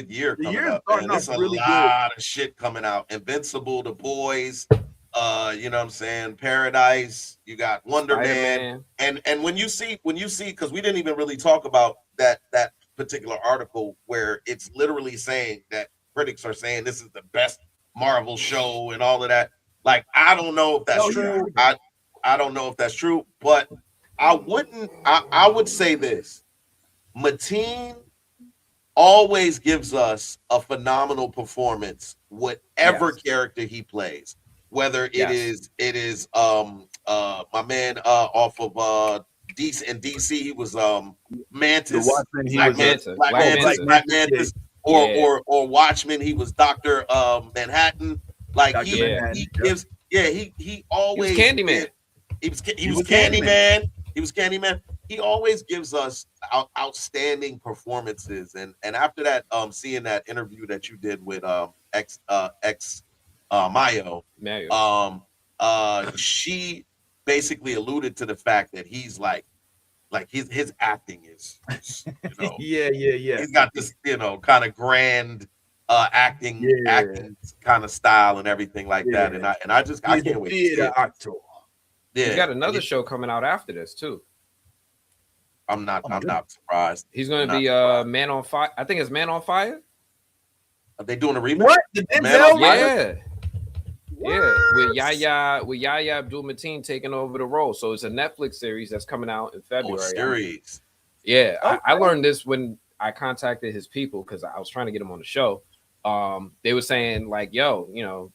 year coming up. And there's a really lot of shit coming out. Invincible, The Boys, you know what I'm saying? Paradise. You got Wonder Man. And when you see, because we didn't even really talk about that particular article where it's literally saying that critics are saying this is the best Marvel show and all of that. Like, I don't know if that's true. I don't know if that's true, but I would say this. Mateen always gives us a phenomenal performance, whatever character he plays. Whether it is my man off of DC, he was Mantis, Black Mantis, or Watchmen, he was Dr. Manhattan. Like he gives he always he was Candyman. He was Candyman. He was Candyman. He always gives us outstanding performances, and after that, seeing that interview that you did with Mayo, she basically alluded to the fact that he's like his acting is, you know, he's got this, you know, kind of grand acting kind of style and everything like that, and I can't wait to see it. Yeah, he's got another show coming out after this too. I'm not surprised. He's going to be Man on Fire. I think it's Man on Fire. Are they doing a remake? What? With Yahya Abdul-Mateen taking over the role. So it's a Netflix series that's coming out in February. I learned this when I contacted his people because I was trying to get him on the show. They were saying like, yo, you know,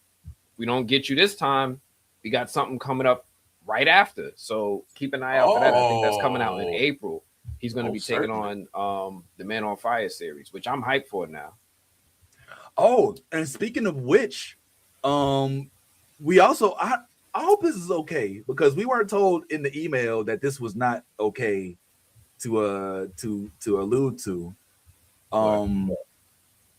we don't get you this time. We got something coming up right after. So keep an eye out for that. I think that's coming out in April. He's going to be taking on the Man on Fire series, which I'm hyped for now. Oh, and speaking of which, we also I hope this is okay because we weren't told in the email that this was not okay to allude to.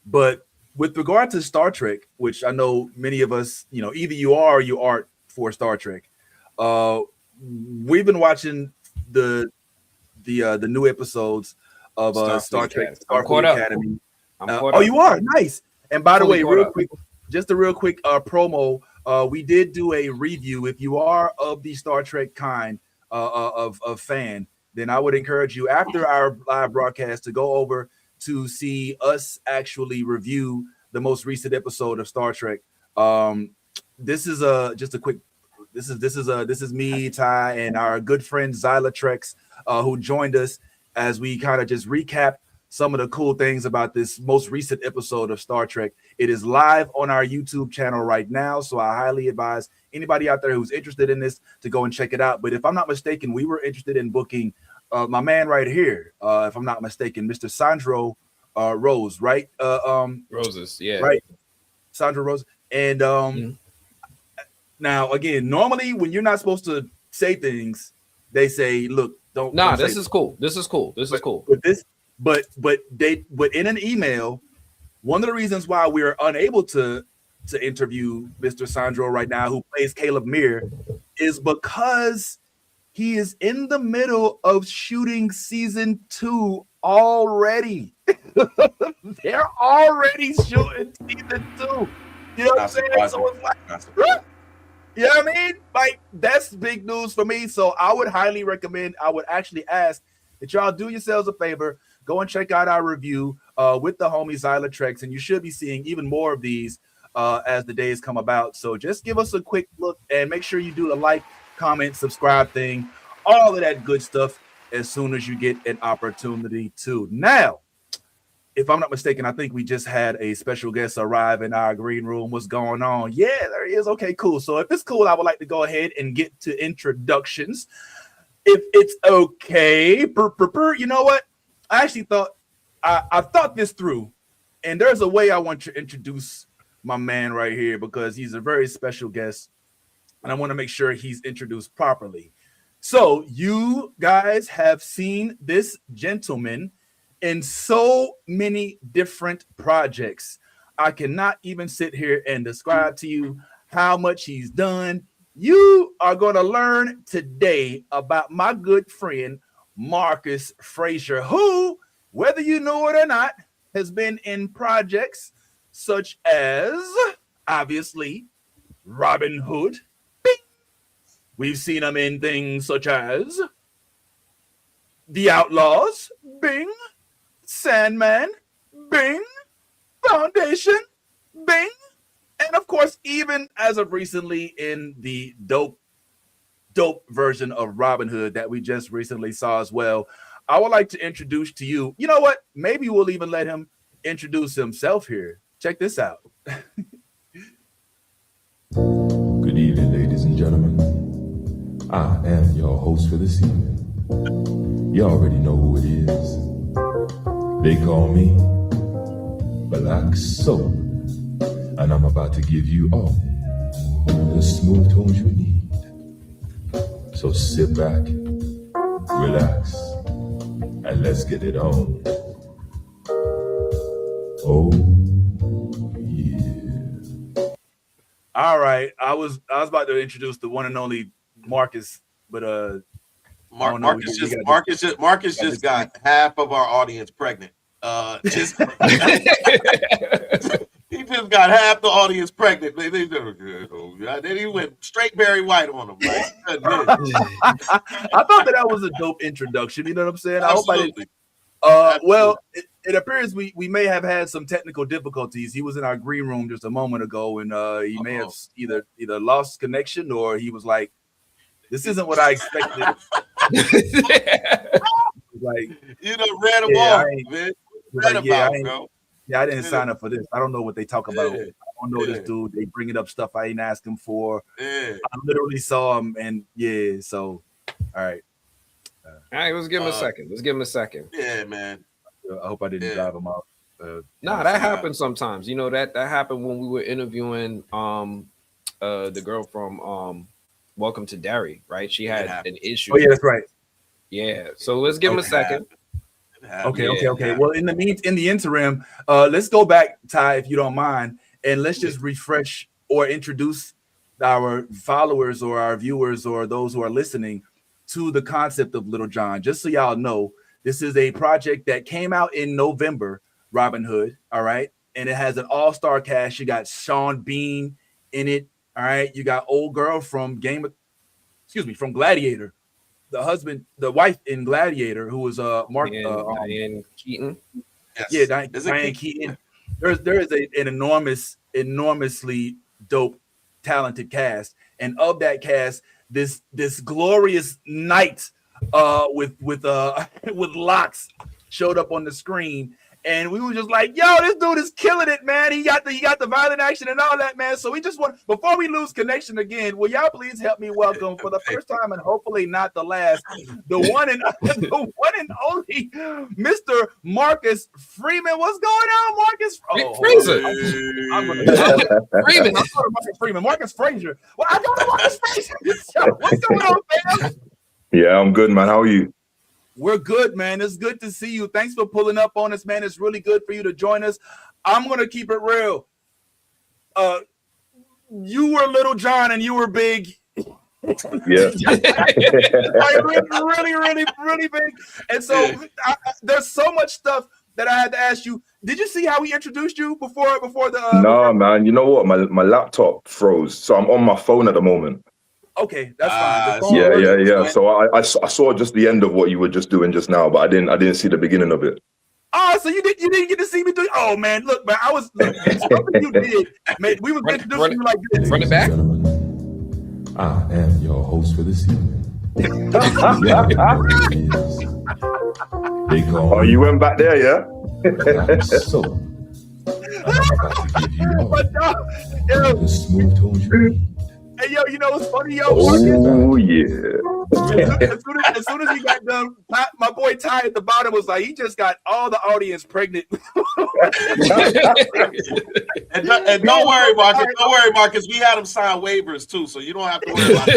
But with regard to Star Trek, which I know many of us, you know, either you are or you aren't for Star Trek. We've been watching the new episodes of Star Trek Starfleet Academy. You are nice. And by the way, real quick promo. We did do a review. If you are of the Star Trek kind of fan, then I would encourage you after our live broadcast to go over to see us actually review the most recent episode of Star Trek. This is just a quick This is me, Ty, and our good friend Xylatrex, who joined us as we kind of just recap some of the cool things about this most recent episode of Star Trek. It is live on our YouTube channel right now, so I highly advise anybody out there who's interested in this to go and check it out. But if I'm not mistaken, we were interested in booking my man right here, if I'm not mistaken, Mr. Sandro Rose, right? Roses, yeah. Right. Sandro Rose. And now, again, normally when you're not supposed to say things, they say, look, don't. Nah, don't this is cool. This is cool. This is cool. But in an email, one of the reasons why we're unable to interview Mr. Sandro right now, who plays Caleb Meir, is because he is in the middle of shooting season 2 already. They're already shooting season 2. You know what I'm saying? So it's like, you know what I mean? Like, that's big news for me. So I would highly recommend, I would actually ask that y'all do yourselves a favor, go and check out our review with the homie Xylatrex, and you should be seeing even more of these as the days come about. So just give us a quick look and make sure you do the like, comment, subscribe thing, all of that good stuff as soon as you get an opportunity to. Now, if I'm not mistaken, I think we just had a special guest arrive in our green room. What's going on? Yeah, there he is. Okay, cool. So if it's cool, I would like to go ahead and get to introductions. If it's okay. You know what? I actually thought, I thought this through, and there's a way I want to introduce my man right here because he's a very special guest, and I want to make sure he's introduced properly. So you guys have seen this gentleman in so many different projects. I cannot even sit here and describe to you how much he's done. You are going to learn today about my good friend, Marcus Fraser, who, whether you know it or not, has been in projects such as, obviously, Robin Hood. Bing. We've seen him in things such as The Outlaws. Bing. Sandman, bing, Foundation, bing, and of course, even as of recently in the dope version of Robin Hood that we just recently saw as well. I would like to introduce to you, you know what? Maybe we'll even let him introduce himself here. Check this out. Good evening, ladies and gentlemen. I am your host for this evening. You already know who it is. They call me Black Soul, and I'm about to give you all the smooth tones you need. So sit back, relax, and let's get it on. Oh yeah. All right, I was about to introduce the one and only Marcus, but Marcus just got half of our audience pregnant. He just got half the audience pregnant. Then he went straight Barry White on them. Like, I thought that was a dope introduction. You know what I'm saying? Absolutely. I hope well, it appears we may have had some technical difficulties. He was in our green room just a moment ago, and he may have either lost connection or he was like, "This isn't what I expected." Like, you know, read them off, man. I didn't sign up for this. I don't know what they talk about. I don't know this dude. They bring it up stuff I ain't asked him for. I literally saw him, and so all right. All right, let's give him a second. Yeah, man. I hope I didn't drive him off. Nah, that happens sometimes. You know, that happened when we were interviewing the girl from Welcome to Derry, right? She had an issue. Oh yeah, that's right. Yeah, so let's give him a second. Okay. Well, in the interim, let's go back, Ty, if you don't mind, and let's just refresh or introduce our followers or our viewers or those who are listening to the concept of Little John. Just so y'all know, this is a project that came out in November, Robin Hood, all right? And it has an all-star cast. You got Sean Bean in it, all right? You got old girl from from Gladiator. The wife in Gladiator, who was Diane Keaton. Yes. Diane Keaton. There is an enormously dope talented cast, and of that cast, this glorious knight with locks showed up on the screen. And we were just like, yo, this dude is killing it, man. He got the violent action and all that, man. So we just want, before we lose connection again, will y'all please help me welcome for the first time and hopefully not the last, the one and only Mr. Marcus Freeman. What's going on, Marcus? Fraser. Freeman. Marcus Freeman. Marcus Fraser. Well, I don't know Marcus Fraser. What's going on, fam? Yeah, I'm good, man. How are you? We're good, man. It's good to see you. Thanks for pulling up on us, man. It's really good for you to join us. I'm going to keep it real. You were Little John and you were big. Yeah. Like really big. And so there's so much stuff that I had to ask you. Did you see how we introduced you before the No, man. You know what? My laptop froze. So I'm on my phone at the moment. Okay, that's fine. Yeah. So I saw just the end of what you were just doing just now, but I didn't see the beginning of it. Oh, so you didn't get to see me do? Oh man, look, man, something you did, man. We was introducing you like this. Run it back. Gentlemen, I am your host for this evening. They call Oh, you went back there, yeah? so. I'm about to give you all But the smooth tones you need. hey, yo, you know what's funny, yo? Oh, yeah. As soon as he got done, my boy Ty at the bottom was like, he just got all the audience pregnant. and don't worry, Marcus. Don't worry, Marcus. We had him sign waivers too, so you don't have to worry about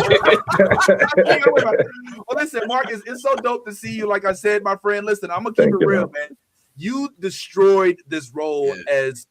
it. Well, listen, Marcus, it's so dope to see you. Like I said, my friend, listen, I'm gonna keep it real, man. You destroyed this role as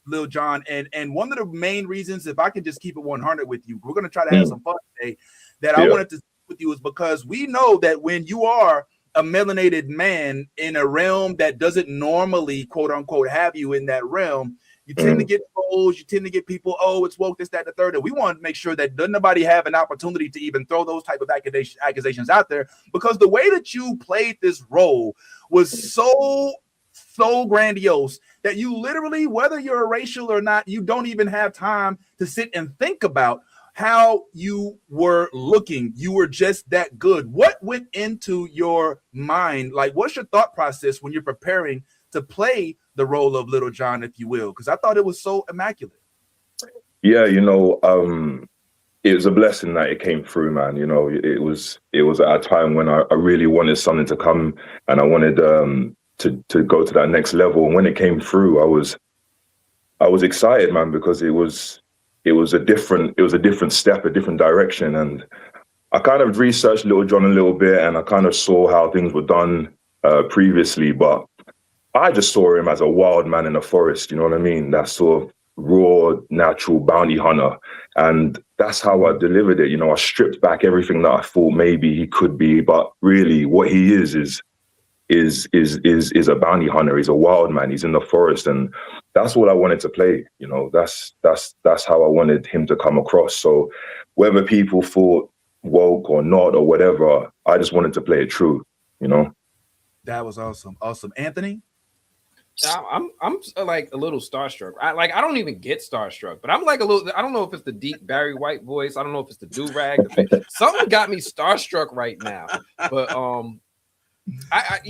Lil Jon, and one of the main reasons, if I can just keep it 100 with you, we're gonna try to have some fun today. That I wanted to speak with you is because we know that when you are a melanated man in a realm that doesn't normally, quote unquote, have you in that realm, you tend to get trolls, you tend to get people, oh, it's woke, this, that, the third. And we want to make sure that doesn't nobody have an opportunity to even throw those type of accusations out there, because the way that you played this role was so grandiose that you literally, whether you're racial or not, you don't even have time to sit and think about how you were looking. You were just that good. What went into your mind? Like, what's your thought process when you're preparing to play the role of Little Jon, if you will? Because I thought it was so immaculate. Yeah, you know, it was a blessing that it came through, man. You know, it was at a time when I really wanted something to come, and I wanted to go to that next level. And when it came through, I was excited, man, because it was a different step, a different direction. And I kind of researched Little Jon a little bit, and I kind of saw how things were done previously, but I just saw him as a wild man in the forest, you know what I mean? That sort of raw, natural bounty hunter. And that's how I delivered it. You know, I stripped back everything that I thought maybe he could be, but really what he is a bounty hunter. He's a wild man. He's in the forest, and that's what I wanted to play. You know, that's how I wanted him to come across. So whether people thought woke or not or whatever, I just wanted to play it true. You know. That was awesome. Anthony? I'm like a little starstruck. I don't even get starstruck, but I'm like a little. I don't know if it's the deep Barry White voice. I don't know if it's the do-rag. Something got me starstruck right now. But I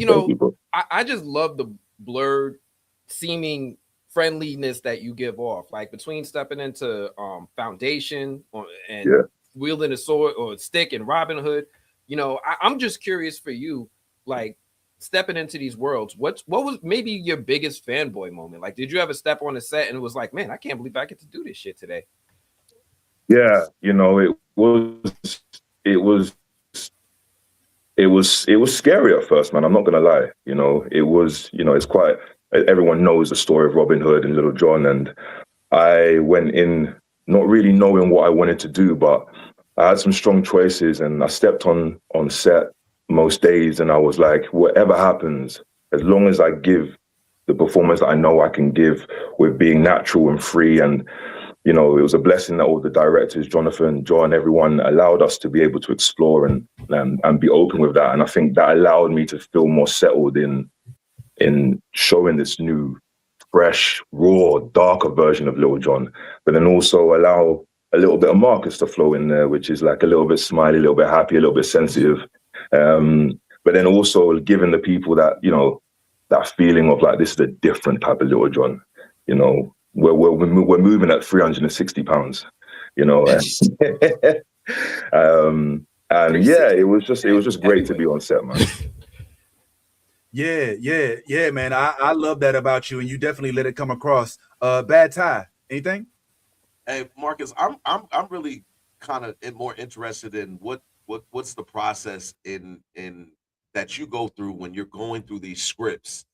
just love the blurred seeming friendliness that you give off, like between stepping into Foundation and wielding a sword or a stick in Robin Hood. You know, I'm just curious for you, like, stepping into these worlds, what was maybe your biggest fanboy moment? Like, did you ever step on a set and it was like, man, I can't believe I get to do this shit today? Yeah, you know, it was scary at first, man. I'm not gonna lie. You know, it's quite. Everyone knows the story of Robin Hood and Little Jon, and I went in not really knowing what I wanted to do, but I had some strong choices, and I stepped on set most days, and I was like, whatever happens, as long as I give the performance that I know I can give with being natural and free. And you know, it was a blessing that all the directors, Jonathan, John, everyone allowed us to be able to explore and be open with that. And I think that allowed me to feel more settled in showing this new fresh, raw, darker version of Little John, but then also allow a little bit of Marcus to flow in there, which is like a little bit smiley, a little bit happy, a little bit sensitive. But then also giving the people that, you know, that feeling of like, this is a different type of Little John, you know, we're moving at 360 pounds, you know. And yeah, it was just great to be on set, man. Yeah, man. I love that about you, and you definitely let it come across. Bad Tie, anything? Hey, Marcus, I'm really kind of more interested in what's the process in that you go through when you're going through these scripts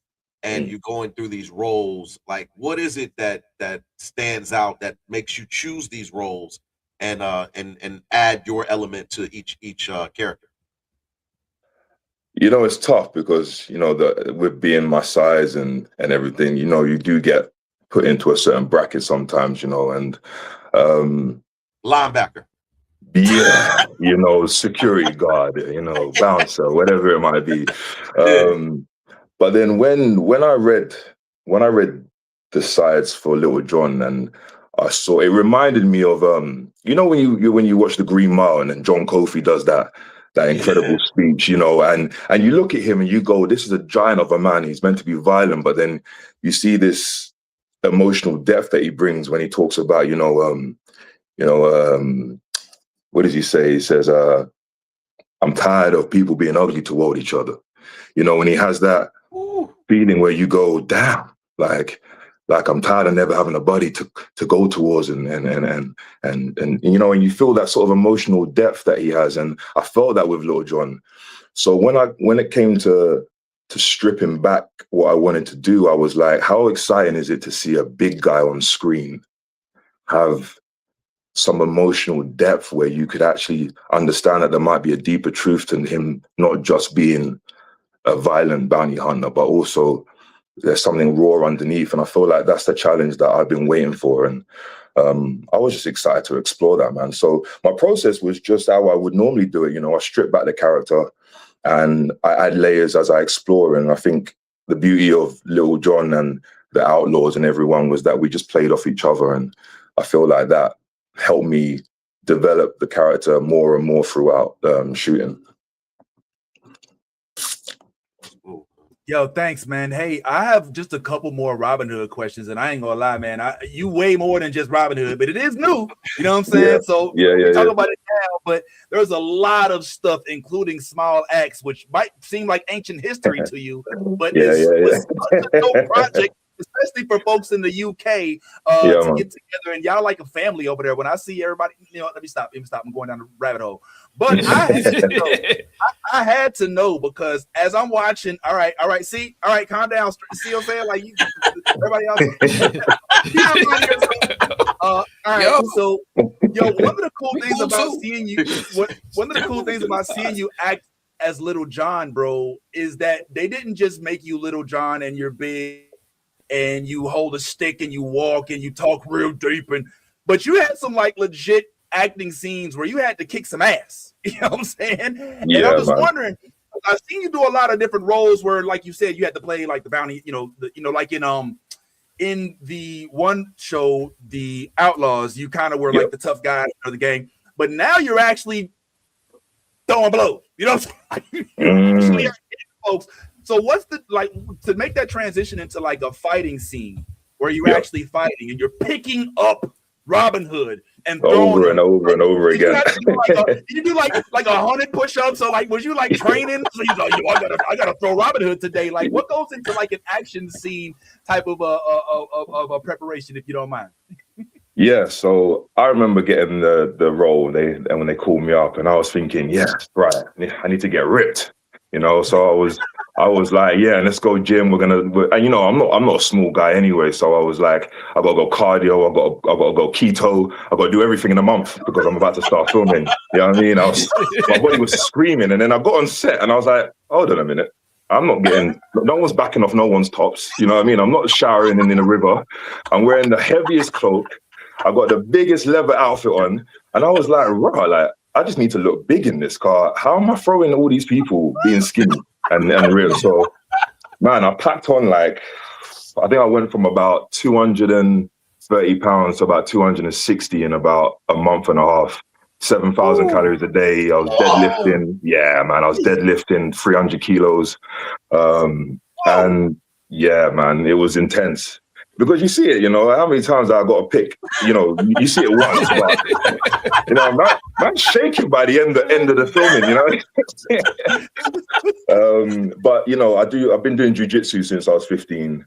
and you're going through these roles. Like, what is it that stands out that makes you choose these roles and add your element to each character? You know, it's tough because, you know, with being my size and everything, you know, you do get put into a certain bracket sometimes, you know, and linebacker. Yeah, you know, security guard, you know, bouncer, whatever it might be. But then when I read the sides for Little John, and I saw, it reminded me of you know, when you watch The Green Mile and then John Kofi does that incredible speech, you know, and you look at him and you go, this is a giant of a man. He's meant to be violent, but then you see this emotional depth that he brings when he talks about, what does he say? He says, I'm tired of people being ugly toward each other. You know, when he has that feeling where you go, damn, like I'm tired of never having a buddy to go towards and you know, and you feel that sort of emotional depth that he has. And I felt that with Little John. So when it came to stripping back what I wanted to do, I was like, how exciting is it to see a big guy on screen have some emotional depth where you could actually understand that there might be a deeper truth to him, not just being a violent bounty hunter, but also there's something raw underneath. And I feel like that's the challenge that I've been waiting for. And I was just excited to explore that, man. So my process was just how I would normally do it. You know, I strip back the character and I add layers as I explore. And I think the beauty of Little John and the Outlaws and everyone was that we just played off each other. And I feel like that helped me develop the character more and more throughout shooting. Yo, thanks, man. Hey, I have just a couple more Robin Hood questions, and I ain't gonna lie, man. You way more than just Robin Hood, but it is new. You know what I'm saying? Yeah. So we talk about it now, but there's a lot of stuff, including small acts, which might seem like ancient history to you, but it's such a dope project, especially for folks in the UK to get together, and y'all like a family over there. When I see everybody, you know, let me stop. I'm going down the rabbit hole. But I had to know because as I'm watching, all right, calm down. See what I'm saying? Like everybody else. All right. So, one of the cool things about seeing you, one of the cool things about seeing you act as Little John, bro, is that they didn't just make you Little John and you're big and you hold a stick and you walk and you talk real deep, but you had some like legit acting scenes where you had to kick some ass. You know what I'm saying? And I was wondering, I've seen you do a lot of different roles where, like you said, you had to play like the bounty, like in the one show, The Outlaws, you kind of were like the tough guy of the gang, but now you're actually throwing blows. You know what I'm saying? Folks. So what's the, like, to make that transition into like a fighting scene where you're actually fighting and you're picking up Robin Hood and over and over again. Did you do like 100 push-ups? So like, was you like training? So you like, I gotta throw Robin Hood today. Like, what goes into like an action scene type of a preparation, if you don't mind? Yeah, so I remember getting the role when they called me up, and I was thinking, yeah, right, I need to get ripped, you know. So I was like, yeah, let's go gym. And you know, I'm not a small guy anyway. So I was like, I gotta go cardio. I gotta go keto. I gotta do everything in a month because I'm about to start filming. You know what I mean? My body was screaming, and then I got on set, and I was like, hold on a minute. I'm not getting, no one's backing off no one's tops. You know what I mean? I'm not showering in a river. I'm wearing the heaviest cloak. I got the biggest leather outfit on, and I was like, right, like I just need to look big in this car. How am I throwing all these people being skinny and real? So, man, I packed on like I think I went from about 230 pounds to about 260 in about a month and a half. 7,000 calories a day. I was deadlifting. Yeah, man, I was deadlifting 300 kilos. And yeah, man, it was intense. Because you see it, you know, how many times I got to pick, you know, you see it once, but, you know, I'm shaking by the end of the filming, you know. But, you know, I've been doing jiu-jitsu since I was 15.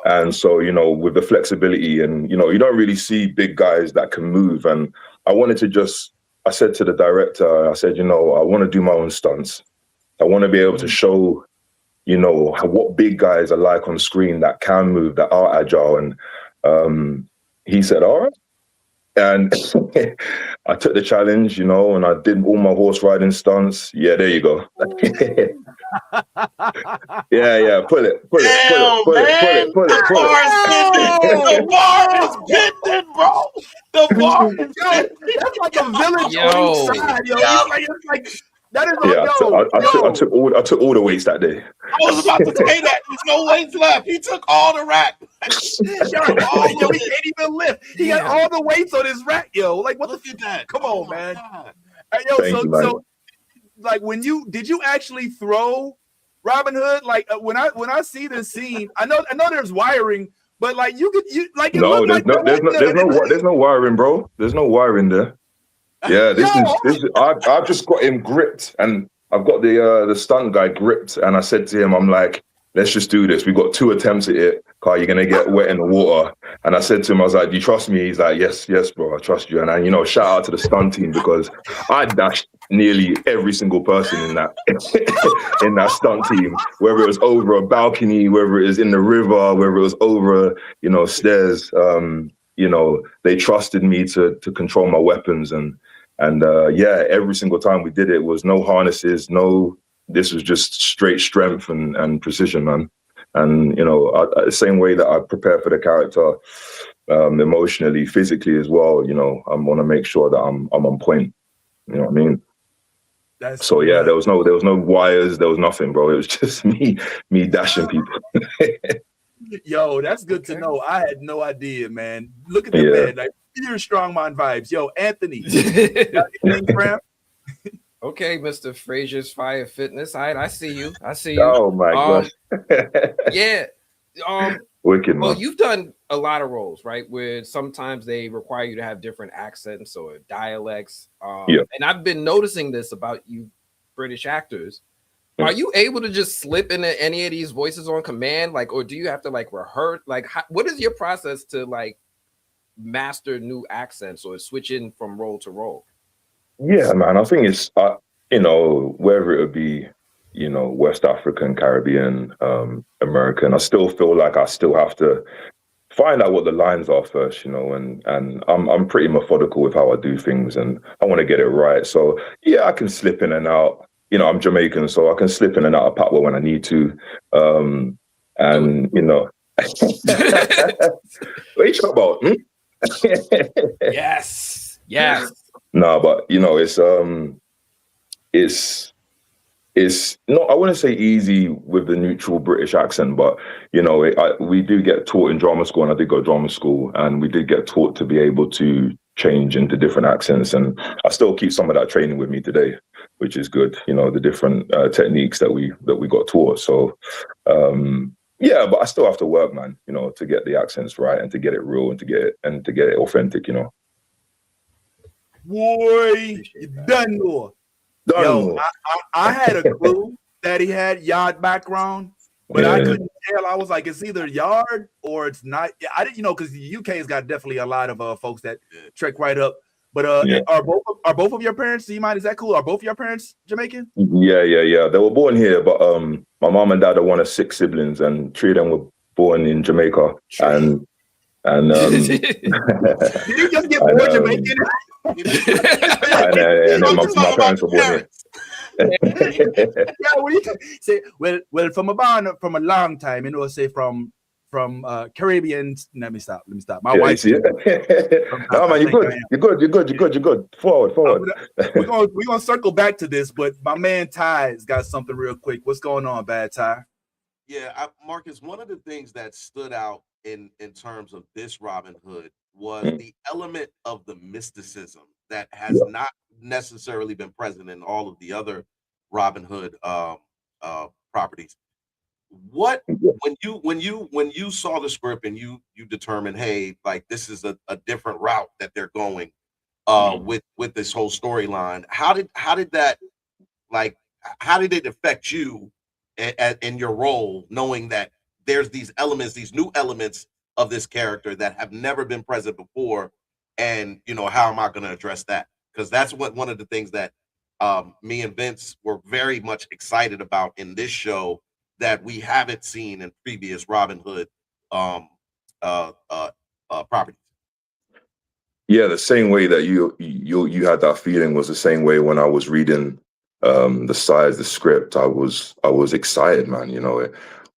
And so, you know, with the flexibility and, you know, you don't really see big guys that can move. And I wanted to I said to the director, I said, you know, I want to do my own stunts. I want to be able to show, you know, what big guys are like on screen that can move, that are agile. And he said, all right. And I took the challenge, you know, and I did all my horse riding stunts. Yeah, there you go. Yeah, pull it. The bar is bending, bro. The bar is bending. That's like a village Yo. on each side, yo. It's like that is Yeah, I took all the weights that day. I was about to say that. There's no weights left. He took all the rack. yo, he can't even lift. He got all the weights on his rack, yo. Like, what Look the at that. Come on, Oh, my man. God. Yo, Thank you, man. so like did you actually throw Robin Hood? Like when I see this scene, I know there's wiring, but like you like it No, looked there's no wiring, bro. There's no wiring there. Yeah, this is I've just got him gripped, and I've got the stunt guy gripped, and I said to him, I'm like, let's just do this. We got 2 attempts at it, Carl. You're gonna get wet in the water. And I said to him, I was like, do you trust me? He's like, yes, bro, I trust you. And I, you know, shout out to the stunt team, because I dashed nearly every single person in that in that stunt team, whether it was over a balcony, whether it was in the river, whether it was over, you know, stairs. You know, they trusted me to control my weapons, and yeah, every single time we did it was no harnesses, this was just straight strength and precision, man. And, you know, the same way that I prepare for the character emotionally, physically as well, you know, I want to make sure that I'm on point. You know what I mean? So yeah, there was no wires, there was nothing, bro. It was just me dashing people. Yo, that's good to know. I had no idea, man. Look at the man, like pure strongman vibes. Yo, Anthony. Okay, Mr. Fraser's Fire Fitness. All right, I see you. Oh my gosh. Yeah. Wicked, man. Well, you've done a lot of roles, right? Where sometimes they require you to have different accents or dialects. And I've been noticing this about you British actors. Are you able to just slip into any of these voices on command? Like, or do you have to like rehearse? Like, what is your process to like master new accents or switch in from role to role? Yeah, man, I think it's, you know, whether it would be, you know, West African, Caribbean, American, I still feel like I still have to find out what the lines are first, you know, and I'm pretty methodical with how I do things, and I want to get it right. So yeah, I can slip in and out. You know, I'm Jamaican, so I can slip in and out of Patwa when I need to. And, you know, what are you talking about? Yes. No, but, you know, it's not, I wouldn't say easy with the neutral British accent, but, you know, we do get taught in drama school, and I did go to drama school, and we did get taught to be able to change into different accents. And I still keep some of that training with me today, which is good, you know, the different techniques that we got taught. So yeah, but I still have to work, man, you know, to get the accents right and to get it real and to get it authentic, you know. Boy, you done know. Yo, I had a clue that he had yard background, but I couldn't tell. I was like, it's either yard or it's not. I didn't, you know, because the UK's got definitely a lot of folks that trek right up. But are both of your parents? Do you mind? Is that cool? Are both of your parents Jamaican? Yeah. They were born here, but my mom and dad are one of 6 siblings, and 3 of them were born in Jamaica. And did you just get born Jamaican? and then my parents were born here. Yeah, what do you say? Well, from a long time, you know, say from Caribbean. Let me stop. My wife. No, man, you're good. Forward. We're gonna circle back to this, but my man Ty's got something real quick. What's going on, Bad Ty? Yeah, Marcus, one of the things that stood out in terms of this Robin Hood was the element of the mysticism that has not necessarily been present in all of the other Robin Hood properties. What when you saw the script and you determined, hey, like this is a different route that they're going with this whole storyline, how did that, like, how did it affect you in your role, knowing that there's these elements, these new elements of this character that have never been present before, and how am I going to address that? Because that's one of the things that me and Vince were very much excited about in this show that we haven't seen in previous Robin Hood properties. Yeah, the same way that you had that feeling was the same way when I was reading the script. I was excited, man.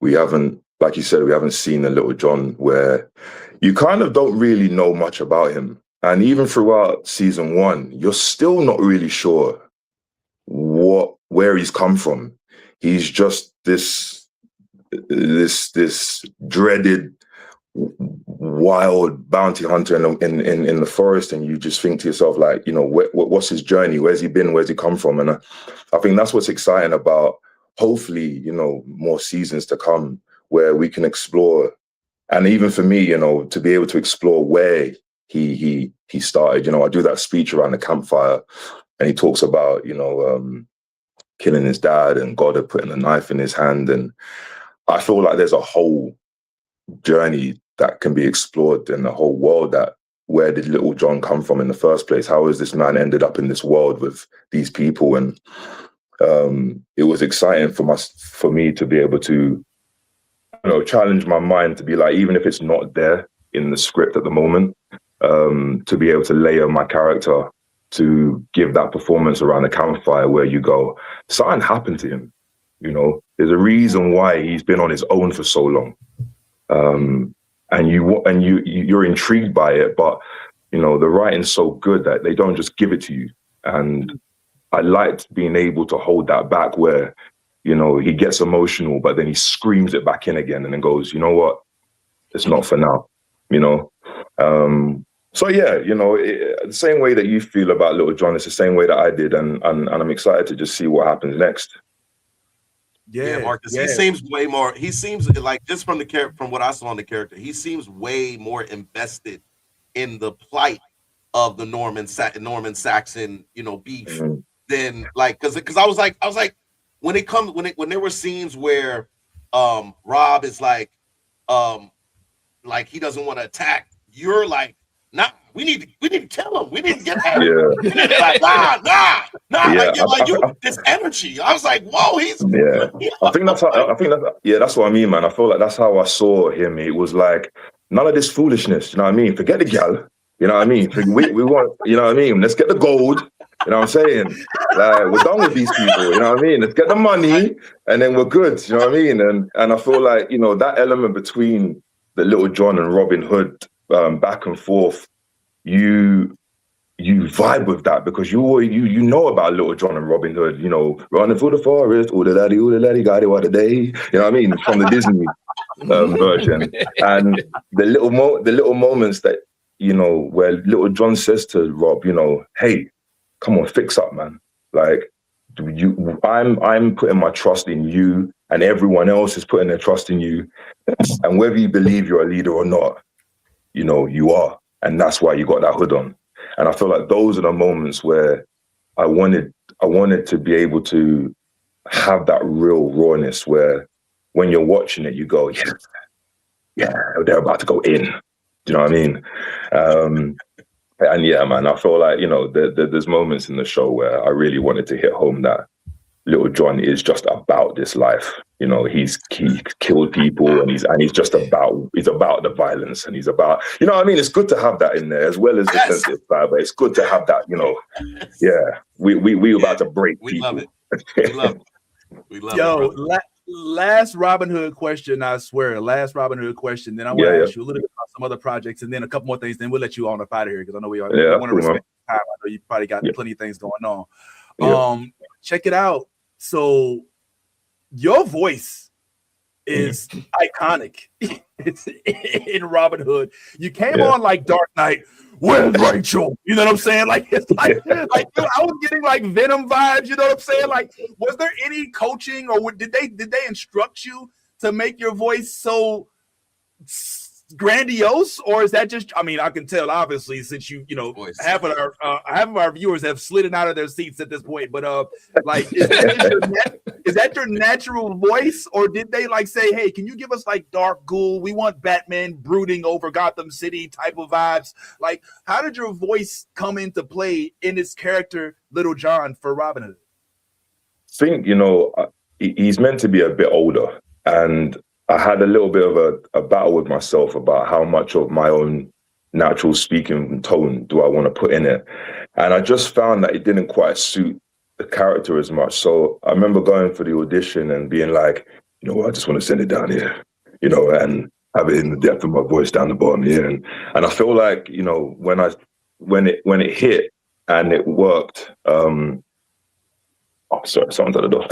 We haven't, like you said, we haven't seen a Little John where you kind of don't really know much about him. And even throughout season 1, you're still not really sure where he's come from. He's just this dreaded wild bounty hunter in the forest, and you just think to yourself, like, what's his journey? Where's he been? Where's he come from? And I think that's what's exciting about, hopefully, more seasons to come where we can explore. And even for me, to be able to explore where he started. I do that speech around the campfire, and he talks about killing his dad and God had putting a knife in his hand, and I feel like there's a whole journey that can be explored in the whole world. That where did Little John come from in the first place? How has this man ended up in this world with these people? And it was exciting for me to be able to challenge my mind to be like, even if it's not there in the script at the moment, to be able to layer my character to give that performance around the campfire where you go, something happened to him. There's a reason why he's been on his own for so long. And you're intrigued by it, but the writing's so good that they don't just give it to you. And I liked being able to hold that back where, he gets emotional, but then he screams it back in again and then goes, you know what? It's not for now, So yeah, the same way that you feel about Little John, it's the same way that I did. And I'm excited to just see what happens next. Yeah, Marcus. Yeah. He seems like, just from what I saw in the character, he seems way more invested in the plight of the Norman Saxon, beef than, like, because I was like, when there were scenes where Rob is like he doesn't want to attack, you're like, nah, we need to kill him. We need to get him. Yeah. Like, nah. Yeah. Like, this energy. I was like, whoa, he's. Yeah. I think that's what I mean, man. I feel like that's how I saw him. It was like, none of this foolishness. You know what I mean? Forget the gal. You know what I mean? We want. You know what I mean? Let's get the gold. You know what I'm saying? Like, we're done with these people. You know what I mean? Let's get the money, and then we're good. You know what I mean? And I feel like, that element between the Little John and Robin Hood, back and forth, you vibe with that because you know about Little John and Robin Hood, running through the forest, ooh the laddie, got it what a day. You know what I mean? From the Disney version. And the little moments that, where Little John says to Rob, hey, come on, fix up, man. Like, I'm putting my trust in you, and everyone else is putting their trust in you. And whether you believe you're a leader or not, you are. And that's why you got that hood on. And I feel like those are the moments where I wanted to be able to have that real rawness where when you're watching it, you go, yeah, they're about to go in. Do you know what I mean? And yeah, man, I feel like, there's moments in the show where I really wanted to hit home that Little John is just about this life. He killed people, and he's just about the violence, and he's about, what I mean? It's good to have that in there as well as the sensitive side, but it's good to have that, yeah, we about to break people. Love it. We love it. We love it. Last Robin Hood question, I swear. Last Robin Hood question. Then I want to ask you a little bit about some other projects, and then a couple more things. Then we'll let you on up out of here because I know we want to respect time. I know you probably got plenty of things going on. Check it out. So your voice is iconic. It's in Robin Hood. You came on like Dark Knight. Where's Rachel? You know what I'm saying? Like it's like I was getting like Venom vibes. You know what I'm saying? Like, was there any coaching or did they instruct you to make your voice so grandiose, or is that just? I mean, I can tell obviously since you know half of our viewers have slid out of their seats at this point. But like, is that your natural voice, or did they like say, hey, can you give us like Dark Ghoul? We want Batman brooding over Gotham City type of vibes. Like, how did your voice come into play in this character, Little John, for Robin Hood? I think he's meant to be a bit older, and I had a little bit of a battle with myself about how much of my own natural speaking tone do I want to put in it. And I just found that it didn't quite suit the character as much. So I remember going for the audition and being like, you know what, I just want to send it down here, you know, and have it in the depth of my voice down the bottom here. And I feel like, you know, when it hit and it worked, oh, sorry, someone's at the door.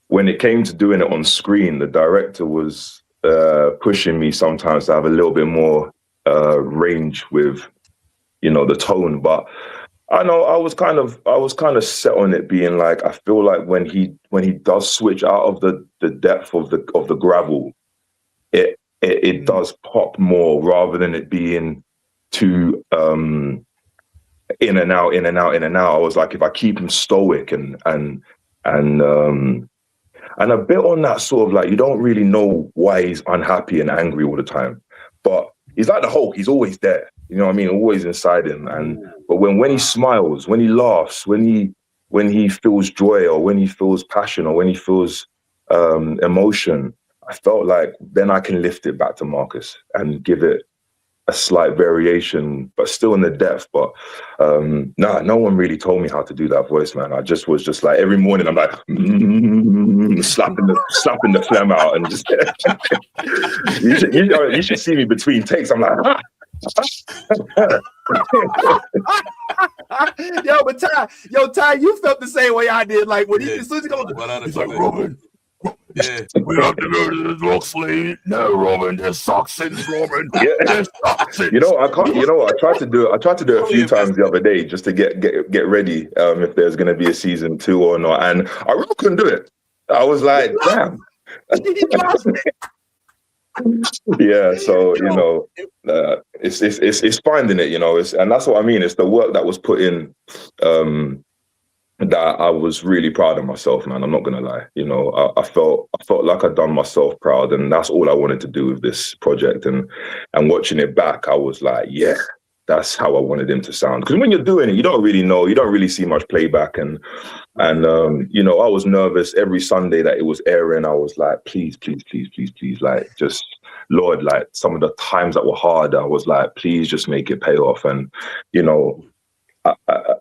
When it came to doing it on screen, the director was pushing me sometimes to have a little bit more range with, you know, the tone. But I know I was kind of set on it being like, I feel like when he does switch out of the depth of the gravel, it does pop more rather than it being too in and out. I was like, if I keep him stoic and a bit on that sort of like, you don't really know why he's unhappy and angry all the time, but he's like the Hulk. He's always there. You know what I mean? Always inside him. But when he smiles, when he laughs, when he feels joy, or when he feels passion, or when he feels emotion, I felt like then I can lift it back to Marcus and give it a slight variation, but still in the depth. But no one really told me how to do that voice, man. I just was just like, every morning I'm like slapping the phlegm out, and just you should see me between takes. I'm like, Ty, you felt the same way I did. Like when as soon as he goes, he's like, Robin. Yeah. We have to go to the Loxley. No, Robin, there's toxins, Robin. Yeah. There's toxins. I tried to do it a few times the other day just to get ready if there's gonna be a season 2 or not. And I really couldn't do it. I was like, damn. Yeah, so it's finding it, and that's what I mean. It's the work that was put in that I was really proud of myself, man. I'm not gonna lie. I felt like I'd done myself proud, and that's all I wanted to do with this project. And watching it back, I was like, yeah, that's how I wanted him to sound. Because when you're doing it, you don't really know, you don't really see much playback, and I was nervous every Sunday that it was airing. I was like, please, like, just Lord, like some of the times that were hard, I was like, please just make it pay off. And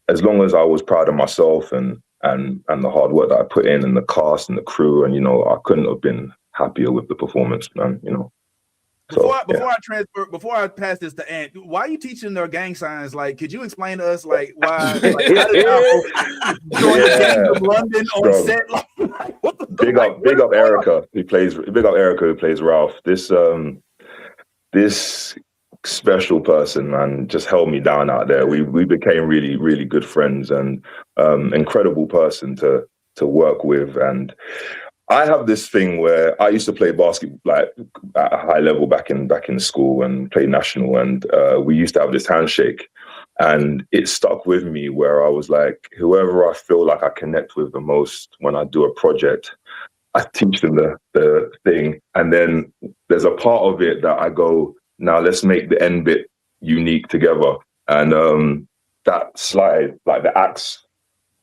as long as I was proud of myself and the hard work that I put in, and the cast and the crew, and I couldn't have been happier with the performance, man. Before I pass this to Ant, why are you teaching their gang signs? Like, could you explain to us, like, why? Like, how did I join the gang of London on set? Like, what the big up Erica who plays Ralph. This special person, man, just held me down out there. We became really, really good friends, and incredible person to work with. And I have this thing where I used to play basketball like at a high level back in school and play national, and we used to have this handshake, and it stuck with me where I was like, whoever I feel like I connect with the most when I do a project, I teach them the thing, and then there's a part of it that I go, now let's make the end bit unique together. And that slide, like the axe,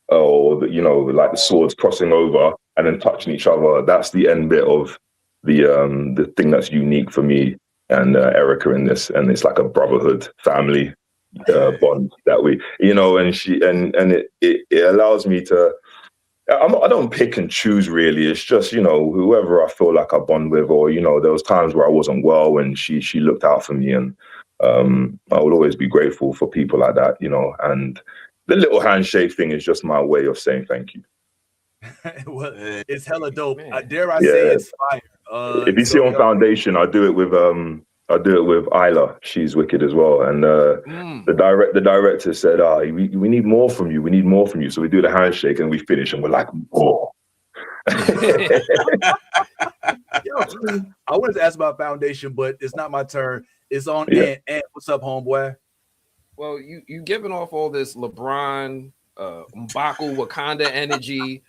or like the swords crossing over and then touching each other, that's the end bit of the thing that's unique for me and Erica in this. And it's like a brotherhood family bond that we, and she and it allows me to. I don't pick and choose, really. It's just, whoever I feel like I bond with, or, there was times where I wasn't well and she looked out for me, and I will always be grateful for people like that, and the little handshake thing is just my way of saying thank you. Well, it's hella dope. Man. Dare I say it's fire. If you see on Foundation, I do it with Isla. She's wicked as well. And the director said, we need more from you. We need more from you. So we do the handshake and we finish and we're like, oh. Yo, I wanted to ask about Foundation, but it's not my turn. It's on Ant. Ant, what's up, homeboy? Well, you giving off all this LeBron, M'Baku, Wakanda energy.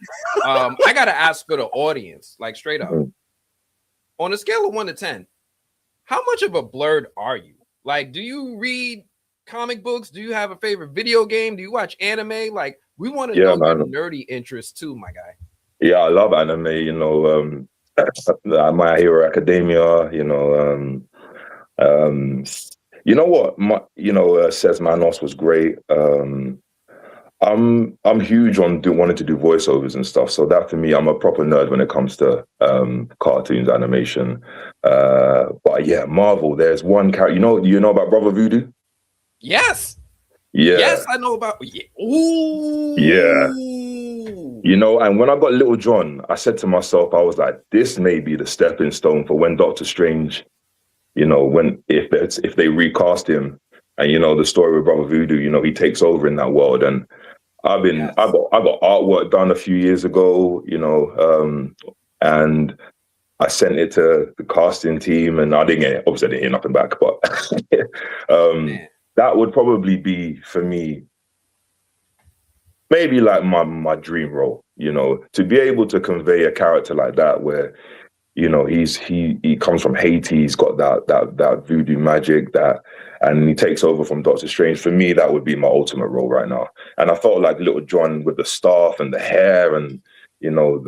I gotta ask for the audience, like straight up. On a scale of 1 to 10, how much of a Blerd are you? Like, do you read comic books? Do you have a favorite video game? Do you watch anime? Like, we want to know your nerdy interests too, my guy. Yeah, I love anime, you know, My Hero Academia, you know, you know what, Says Manos was great. I'm huge on wanting to do voiceovers and stuff. So that for me, I'm a proper nerd when it comes to cartoons, animation. But yeah, Marvel. There's one character. You know about Brother Voodoo? Yes. Yeah. Yes, I know about. Ooh. Yeah. You know, and when I got Little John, I said to myself, I was like, this may be the stepping stone for when Doctor Strange, you know, if they recast him, and you know the story with Brother Voodoo, you know, he takes over in that world. And I got artwork done a few years ago, you know, and I sent it to the casting team, and I didn't hear nothing back. But that would probably be for me, maybe like my dream role, you know, to be able to convey a character like that, where, you know, he comes from Haiti, he's got that voodoo magic, and he takes over from Doctor Strange. For me, that would be my ultimate role right now. And I felt like Little John with the staff and the hair, and you know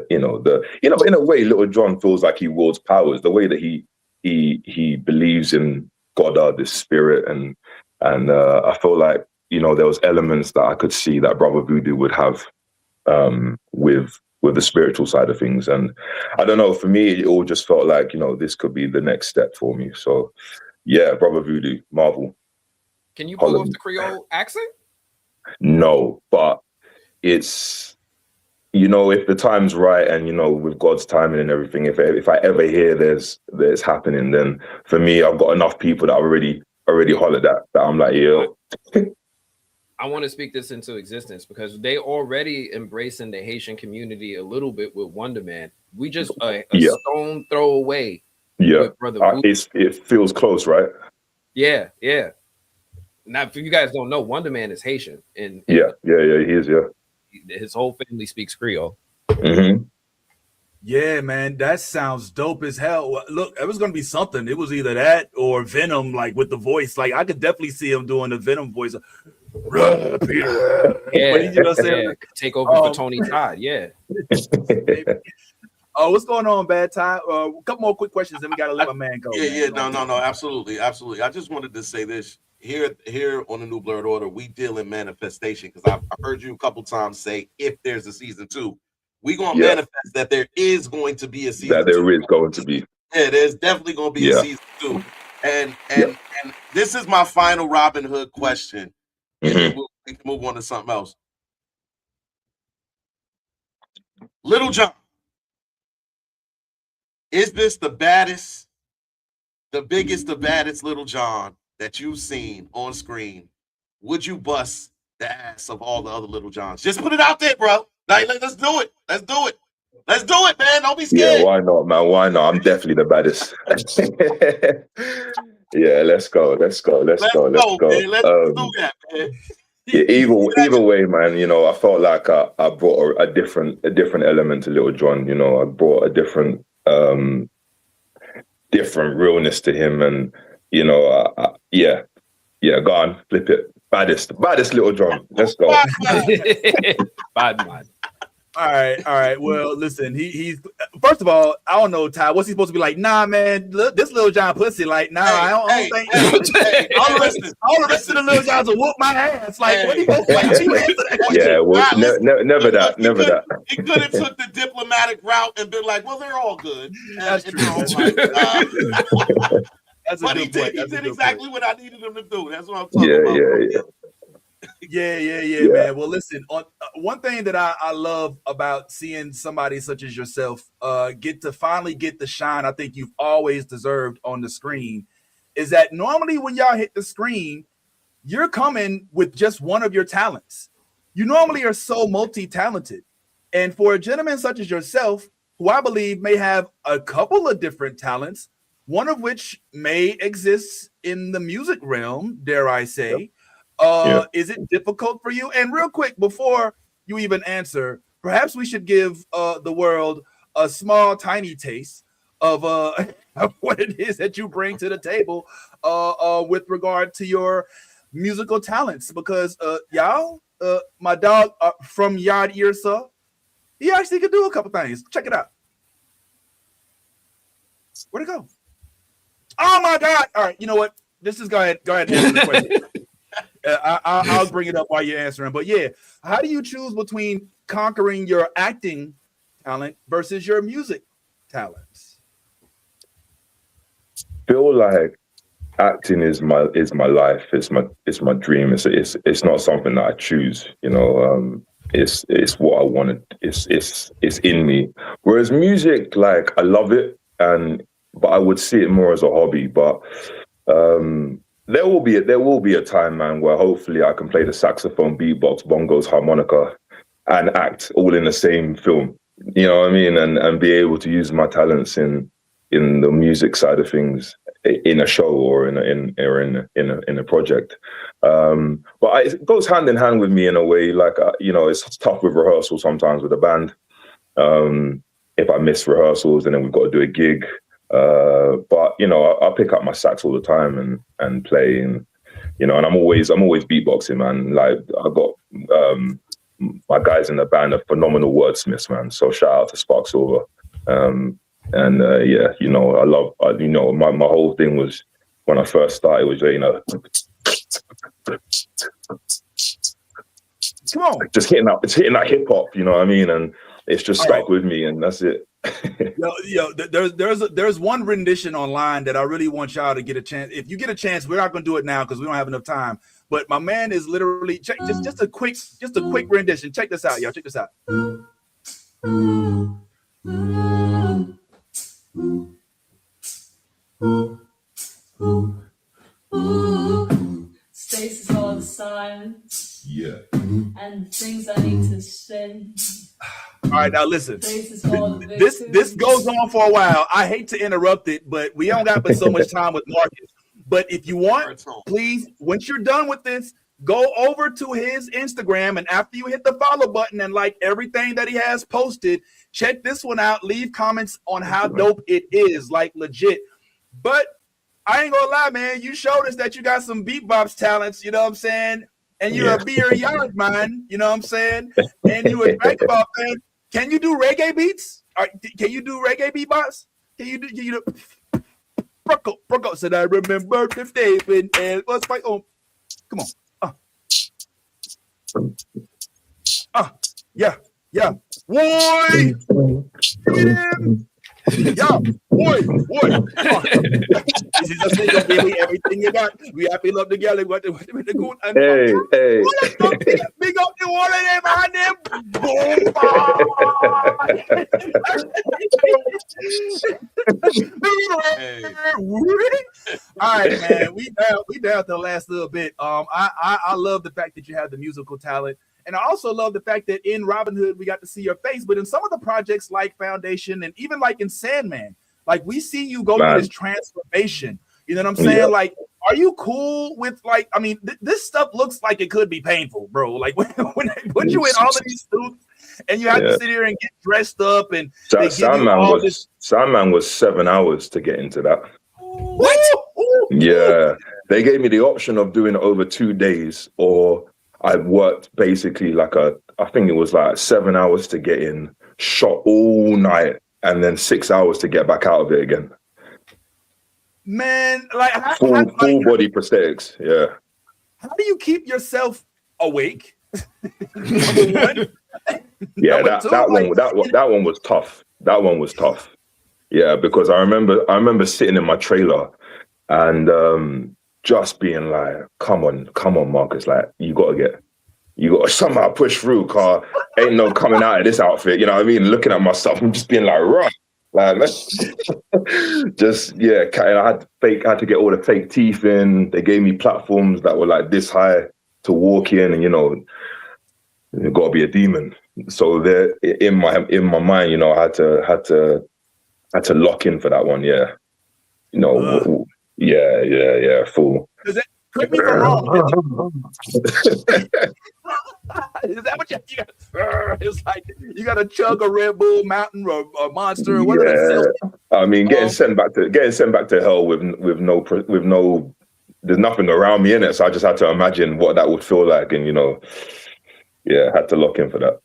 in a way, Little John feels like he wields powers. The way that he believes in God, this spirit, and I feel like, you know, there was elements that I could see that Brother Voodoo would have with the spiritual side of things. And I don't know, for me, it all just felt like, you know, this could be the next step for me. So yeah, Brother Voodoo, Marvel. Can you pull off the Creole accent? No, but it's, you know, if the time's right, and you know, with God's timing and everything, if I ever hear there's happening, then for me, I've got enough people that already hollered that I'm like, yeah. I want to speak this into existence, because they already embracing the Haitian community a little bit with Wonder Man. We just a stone throw away. Yeah, Brother it feels close, right? Yeah. Now, if you guys don't know, Wonder Man is Haitian, and he is. Yeah, his whole family speaks Creole. Mm-hmm. Yeah, man, that sounds dope as hell. Look, it was gonna be something. It was either that or Venom, like with the voice. Like I could definitely see him doing the Venom voice. Peter. Yeah, you know what I'm saying? Take over for Tony Todd. Yeah. Oh, what's going on, Bad Time? A couple more quick questions, then we gotta let my man go. No, absolutely. I just wanted to say this here on the new Blerd Order. We deal in manifestation, because I've heard you a couple times say, if there's a season 2, we gonna manifest that there is going to be a season. That there is going to be. Yeah, there's definitely gonna be a season 2, and this is my final Robin Hood question. Mm-hmm. We can move on to something else. Little John, is this the baddest, the biggest, the baddest Little John that you've seen on screen? Would you bust the ass of all the other Little Johns? Just put it out there, bro. Like, let's do it. Let's do it, man. Don't be scared. Yeah, why not, man? Why not? I'm definitely the baddest. Yeah, let's go. Man. Let's do that, man. Yeah, either way, man. You know, I felt like I brought a different element to Little John. You know, I brought a different realness to him, and you know, go on, flip it. Baddest Little John. Let's go. Bad man. All right. Well, listen, he's first of all, I don't know, Ty. What's he supposed to be like? Nah, man, this Little John pussy. Like, nah, I don't think. All the rest of the Little Johns will whoop my ass. Like, what are you supposed to like? Yeah, well, never that. He could have took the diplomatic route and been like, well, they're all good. That's true. But he did exactly what I needed him to do. That's what I'm talking about. Yeah. Yeah, man. Well, listen, on one thing that I love about seeing somebody such as yourself get to finally get the shine I think you've always deserved on the screen is that normally when y'all hit the screen, you're coming with just one of your talents. You normally are so multi-talented. And for a gentleman such as yourself, who I believe may have a couple of different talents, one of which may exist in the music realm, dare I say, is it difficult for you? And real quick, before you even answer, perhaps we should give the world a small, tiny taste of, of what it is that you bring to the table with regard to your musical talents. Because y'all, my dog from Yard Earsa, he actually could do a couple things. Check it out. Where'd it go? Oh my God! All right, you know what? This is go ahead and answer the question. I'll bring it up while you're answering. But yeah, how do you choose between conquering your acting talent versus your music talents? Feel like acting is my life. It's my dream. It's not something that I choose. You know, it's what I wanted. It's in me. Whereas music, like I love it, but I would see it more as a hobby. But there will be a time, man, where hopefully I can play the saxophone, beatbox, bongos, harmonica, and act all in the same film. You know what I mean? And be able to use my talents in the music side of things in a show or in a project. But it goes hand in hand with me in a way. Like you know, it's tough with rehearsal sometimes with a band. If I miss rehearsals and then we've got to do a gig. But you know, I pick up my sax all the time and play, and you know, and I'm always beatboxing, man. Like I got my guys in the band are phenomenal wordsmiths, man. So shout out to Spark Silver. Yeah, you know, I love you know, my whole thing was when I first started was, you know, come on, just hitting that hip hop, you know what I mean, and it's just stuck with me, and that's it. There's one rendition online that I really want y'all to get a chance. If you get a chance, we're not going to do it now because we don't have enough time. But my man is literally just a quick rendition. Check this out, y'all. Check this out. Space is all the silence. Yeah. And things I need to say. All right, now listen. This goes on for a while. I hate to interrupt it, but we don't got but so much time with Marcus. But if you want, please, once you're done with this, go over to his Instagram, and after you hit the follow button and like everything that he has posted, check this one out. Leave comments on how dope it is, like legit. But I ain't gonna lie, man. You showed us that you got some beatbox talents. You know what I'm saying? And you're a beer yard man. You know what I'm saying? And you a basketball fan. Can you do reggae beats? Can you do reggae beatbox? Can you do? Brooke said, I remember the day when it was my own. Come on. Yeah. Boy. Yeah, boy. This is a single baby, everything you got. We happy love together. What the good and hey. Big up the wall and behind them. All right, man. We down to the last little bit. I love the fact that you have the musical talent. And I also love the fact that in Robin Hood, we got to see your face, but in some of the projects like Foundation and even like in Sandman, like we see you go through this transformation. You know what I'm saying? Yeah. Like, are you cool with like, I mean, this stuff looks like it could be painful, bro. Like when they put you in all of these suits and you have to sit here and get dressed up and Sandman was 7 hours to get into that. What? Yeah. They gave me the option of doing it over 2 days, or I worked basically I think it was like 7 hours to get in, shot all night, and then 6 hours to get back out of it again. Man, like full body prosthetics. Yeah. How do you keep yourself awake? Number one. Yeah, that one was tough. That one was tough. Yeah, because I remember sitting in my trailer and just being like, come on, Marcus, like you gotta you got to somehow push through, car. Ain't no coming out of this outfit. You know what I mean? Looking at myself, I'm just being like, right. Like, just, yeah. And I had to get all the fake teeth in. They gave me platforms that were like this high to walk in, and, you know, you got to be a demon. So there, in my mind, you know, I had to lock in for that one. Yeah. You know, yeah, full. Correct me if I'm wrong. Is that what you got? It's like you got to chug a Red Bull Mountain or a Monster or whatever. Yeah, I mean, getting sent back to hell with no, there's nothing around me in it. So I just had to imagine what that would feel like, and, you know, yeah, had to lock in for that.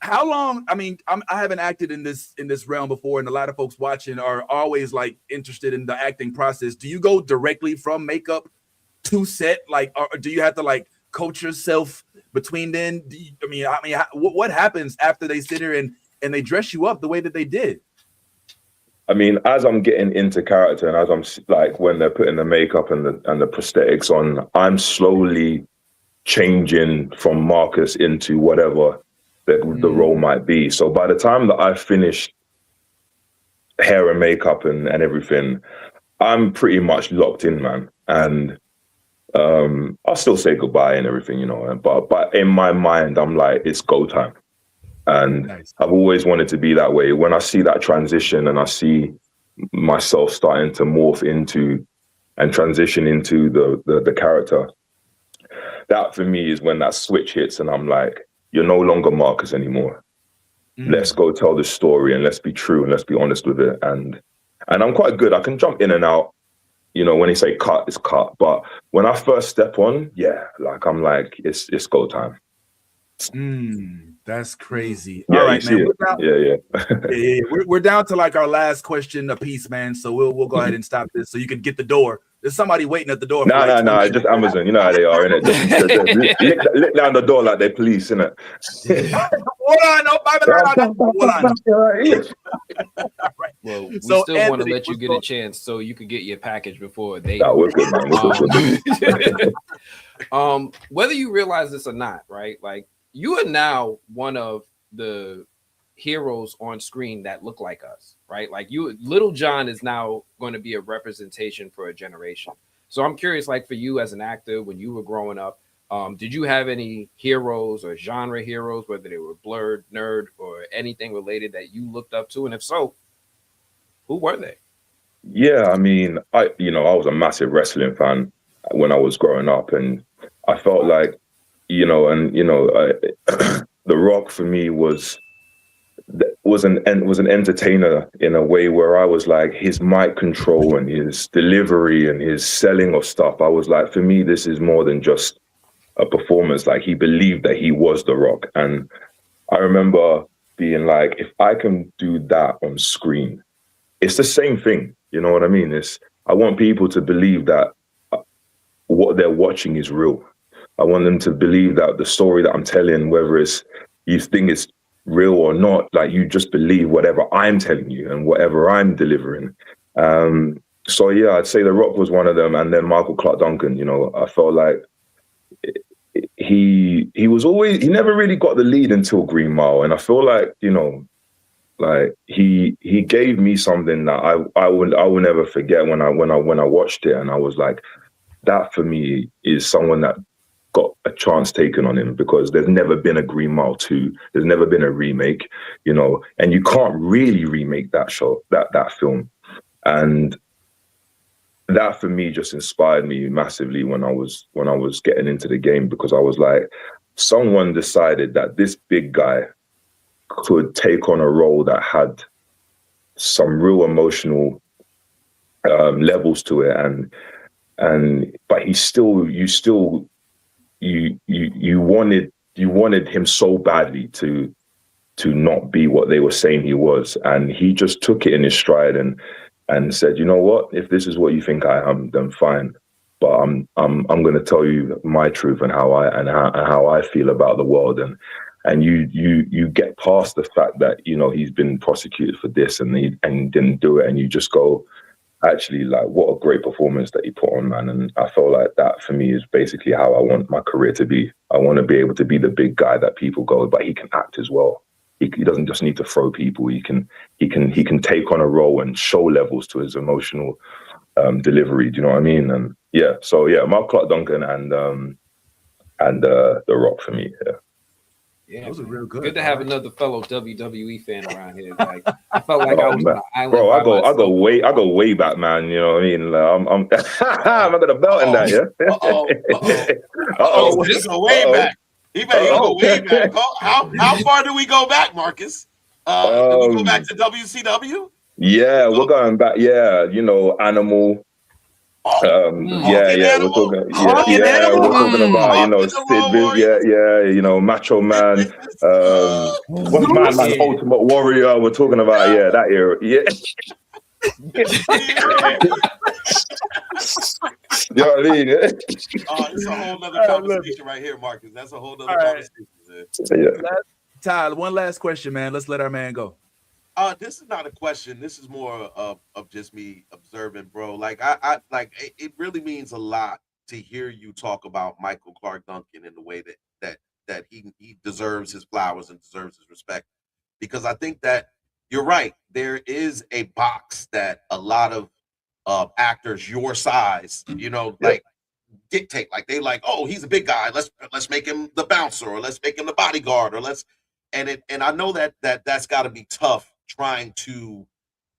How long? I mean, I haven't acted in this realm before, and a lot of folks watching are always like interested in the acting process. Do you go directly from makeup to set, like, or do you have to like coach yourself between then? What happens after they sit here and they dress you up the way that they did? I mean, as I'm getting into character, and as I'm like, when they're putting the makeup and the prosthetics on, I'm slowly changing from Marcus into whatever the role might be. So by the time that I finish hair and makeup and everything, I'm pretty much locked in, man. And I'll still say goodbye and everything, you know, but in my mind, I'm like, it's go time. And nice. I've always wanted to be that way. When I see that transition and I see myself starting to morph into and transition into the character, that for me is when that switch hits and I'm like, you're no longer Marcus anymore. Let's go tell the story and let's be true and let's be honest with it. And I'm quite good. I can jump in and out. You know, when they say cut, it's cut. But when I first step on, yeah, like I'm like, it's go time. That's crazy. Yeah, all right, man. We're We're down to like our last question a piece, man. So we'll go ahead and stop this so you can get the door. There's somebody waiting at the door. No, just Amazon. You know how they are, innit? Just lick down the door like they're police, innit? Well, we still want to let you get a chance so you could get your package before they. That was good, man. Whether you realize this or not, right? Like, you are now one of the heroes on screen that look like us, right? Like, Little John is now going to be a representation for a generation. So I'm curious, like, for you as an actor, when you were growing up, did you have any heroes or genre heroes, whether they were Blerd, Nerd, or anything related that you looked up to? And if so, who were they? Yeah, I mean, I was a massive wrestling fan when I was growing up, and I felt like, The Rock for me was an entertainer in a way where I was like, his mic control and his delivery and his selling of stuff, I was like, for me, this is more than just a performance. Like, he believed that he was The Rock. And I remember being like, if I can do that on screen, it's the same thing. You know what I mean? I want people to believe that what they're watching is real. I want them to believe that the story that I'm telling, whether you think it's real or not, like, you just believe whatever I'm telling you and whatever I'm delivering. So yeah, I'd say The Rock was one of them, and then Michael Clark Duncan. You know, I felt like he never really got the lead until Green Mile, and I feel like, you know, like he gave me something that I will never forget when I watched it, and I was like, that for me is someone that got a chance taken on him, because there's never been a Green Mile 2. There's never been a remake, you know, and you can't really remake that film. And that for me just inspired me massively when I was getting into the game, because I was like, someone decided that this big guy could take on a role that had some real emotional levels to it, but you wanted him so badly to not be what they were saying he was, and he just took it in his stride and said, you know what, if this is what you think I am, then fine, but I'm going to tell you my truth and how I feel about the world, and you get past the fact that, you know, he's been prosecuted for this and he didn't do it, and you just go, actually, like, what a great performance that he put on, man. And I feel like that for me is basically how I want my career to be. I want to be able to be the big guy that people go, but he can act as well. He doesn't just need to throw people. He can take on a role and show levels to his emotional delivery. Do you know what I mean? And yeah, so yeah, Mark Clark Duncan and The Rock for me. Yeah. Yeah, those are real good. Good to have another fellow WWE fan around here. Like, I felt like I was on an island. Bro, by I go myself. way back, man. You know what I mean? Like, I'm got a belt in that, yeah. This go way back. He go way back. How far do we go back, Marcus? Do we go back to WCW? Yeah, we're going back. Yeah, you know, Animal. We're talking about, you know, Sid, you know, Macho Man, what's man, Ultimate Warrior. We're talking about, that era. Yeah. You know what I mean? It's a whole nother conversation right here, Marcus. That's a whole nother conversation. Yeah. Tyler, one last question, man. Let's let our man go. This is not a question. This is more of just me observing, bro. Like I it really means a lot to hear you talk about Michael Clark Duncan in the way that he deserves his flowers and deserves his respect. Because I think that you're right. There is a box that a lot of actors your size, you know, like dictate. Like they like, oh, he's a big guy. Let's make him the bouncer, or let's make him the bodyguard, or and I know that's got to be tough, trying to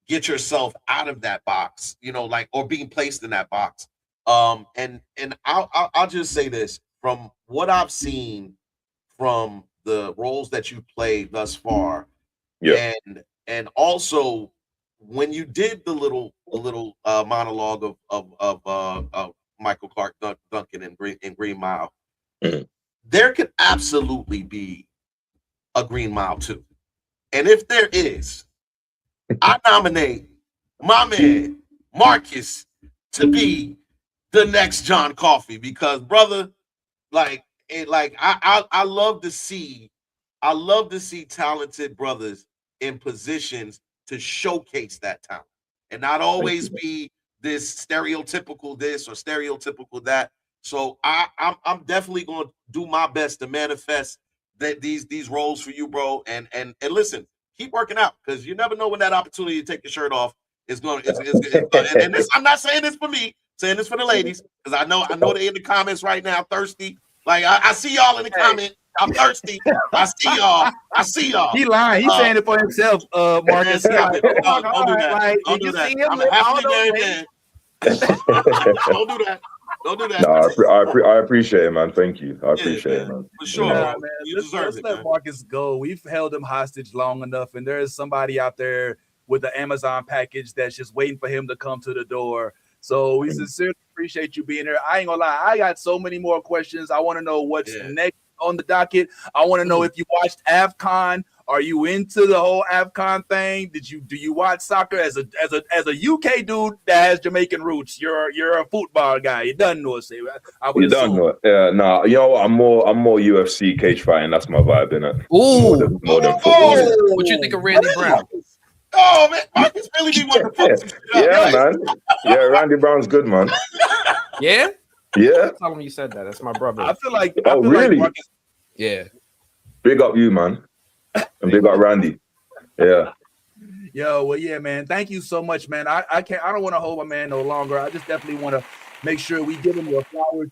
get yourself out of that box, you know, like, or being placed in that box. And I'll just say this, from what I've seen from the roles that you played thus far, and also when you did the little monologue of Michael Clark Duncan in Green Mile, there could absolutely be a Green Mile 2. And if there is, I nominate my man Marcus to be the next John Coffey, because brother, I love to see talented brothers in positions to showcase that talent and not always be this stereotypical this or stereotypical that. So I'm definitely going to do my best to manifest that these roles for you, bro. And listen, keep working out, because you never know when that opportunity to take your shirt off is going to. And this, I'm not saying this for me, saying this for the ladies, because I know they in the comments right now thirsty. Like I see y'all in the comment. I'm thirsty. I see y'all. He lying. He's saying it for himself, Marcus. Don't do that. Don't do that. I'm a happy man. Don't do that. Don't do that. No, I appreciate it, man. Thank you. I appreciate it, man. For sure. Man. Let's let Marcus go. We've held him hostage long enough, and there is somebody out there with the Amazon package that's just waiting for him to come to the door. So we sincerely appreciate you being here. I ain't gonna lie, I got so many more questions. I want to know what's next on the docket. I want to know if you watched AFCON. Are you into the whole AFCON thing? Do you watch soccer as a UK dude that has Jamaican roots? You're a football guy. You done know it. You done know it. Yeah, nah. You know what? I'm more UFC cage fighting. That's my vibe, innit? Ooh, more than football. What you think of Randy Brown? Oh man, Marcus really be one to yeah, man. Yeah, Randy Brown's good, man. Yeah. Yeah. Tell him you said that. That's my brother. I feel like. Really? Like Marcus, yeah. Big up you, man. And big up Randy. Yeah. Yo, well, yeah, man. Thank you so much, man. I don't want to hold my man no longer. I just definitely want to make sure we give him your flowers.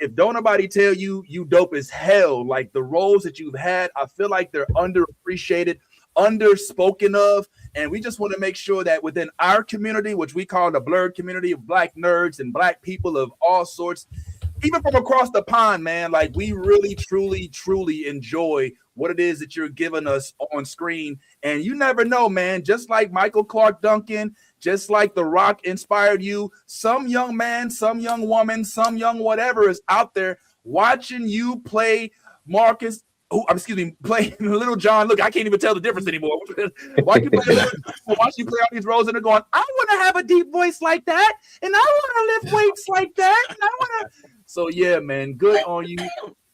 If don't nobody tell you, you dope as hell. Like the roles that you've had, I feel like they're underappreciated, underspoken of, and we just want to make sure that within our community, which we call the Blerd community of Black nerds and Black people of all sorts, even from across the pond, man, like we really, truly enjoy what it is that you're giving us on screen. And you never know, man, just like Michael Clark Duncan, just like The Rock inspired you, some young man, some young woman, some young whatever is out there watching you play Marcus. Play Little John. Look, I can't even tell the difference anymore. Watch you play all these roles, and they're going, I want to have a deep voice like that, and I want to lift weights like that, and I want to. So yeah, man, good on you.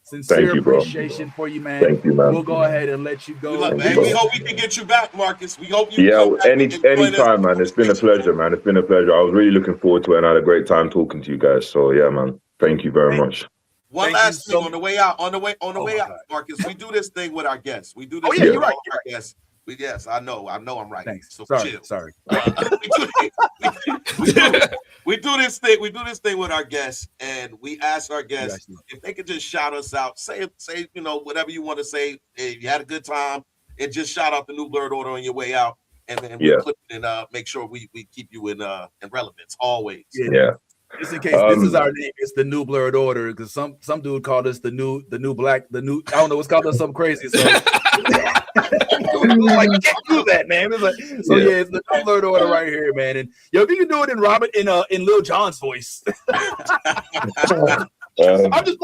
Sincere appreciation for you, man. Thank you, man. We'll go ahead and let you go. We hope we can get you back, Marcus. We hope you. Yeah, anytime, man. It's been a pleasure, man. It's been a pleasure. I was really looking forward to it, and I had a great time talking to you guys. So yeah, man. Thank you very much. One Thank last you thing so on the way out. On the way Oh out, my God. Marcus. We do this thing with our guests. We do this. Oh, yeah, thing you're with right, all you're our guests. Yes, I know I'm right. Thanks. So Sorry. chill. Sorry. We do this thing. We do this thing with our guests, and we ask our guests if they could just shout us out. Say whatever you want to say. If you had a good time, and just shout out the new Blerd Order on your way out, and then we clip it and make sure we keep you in relevance always. Yeah. Just in case this is our name, it's the new Blerd Order, because some dude called us the new black, I don't know, what's called us something crazy. So like, you can't do that, man. It's like, it's the new Blerd Order right here, man. And if you can do it in in Lil Jon's voice. I'm just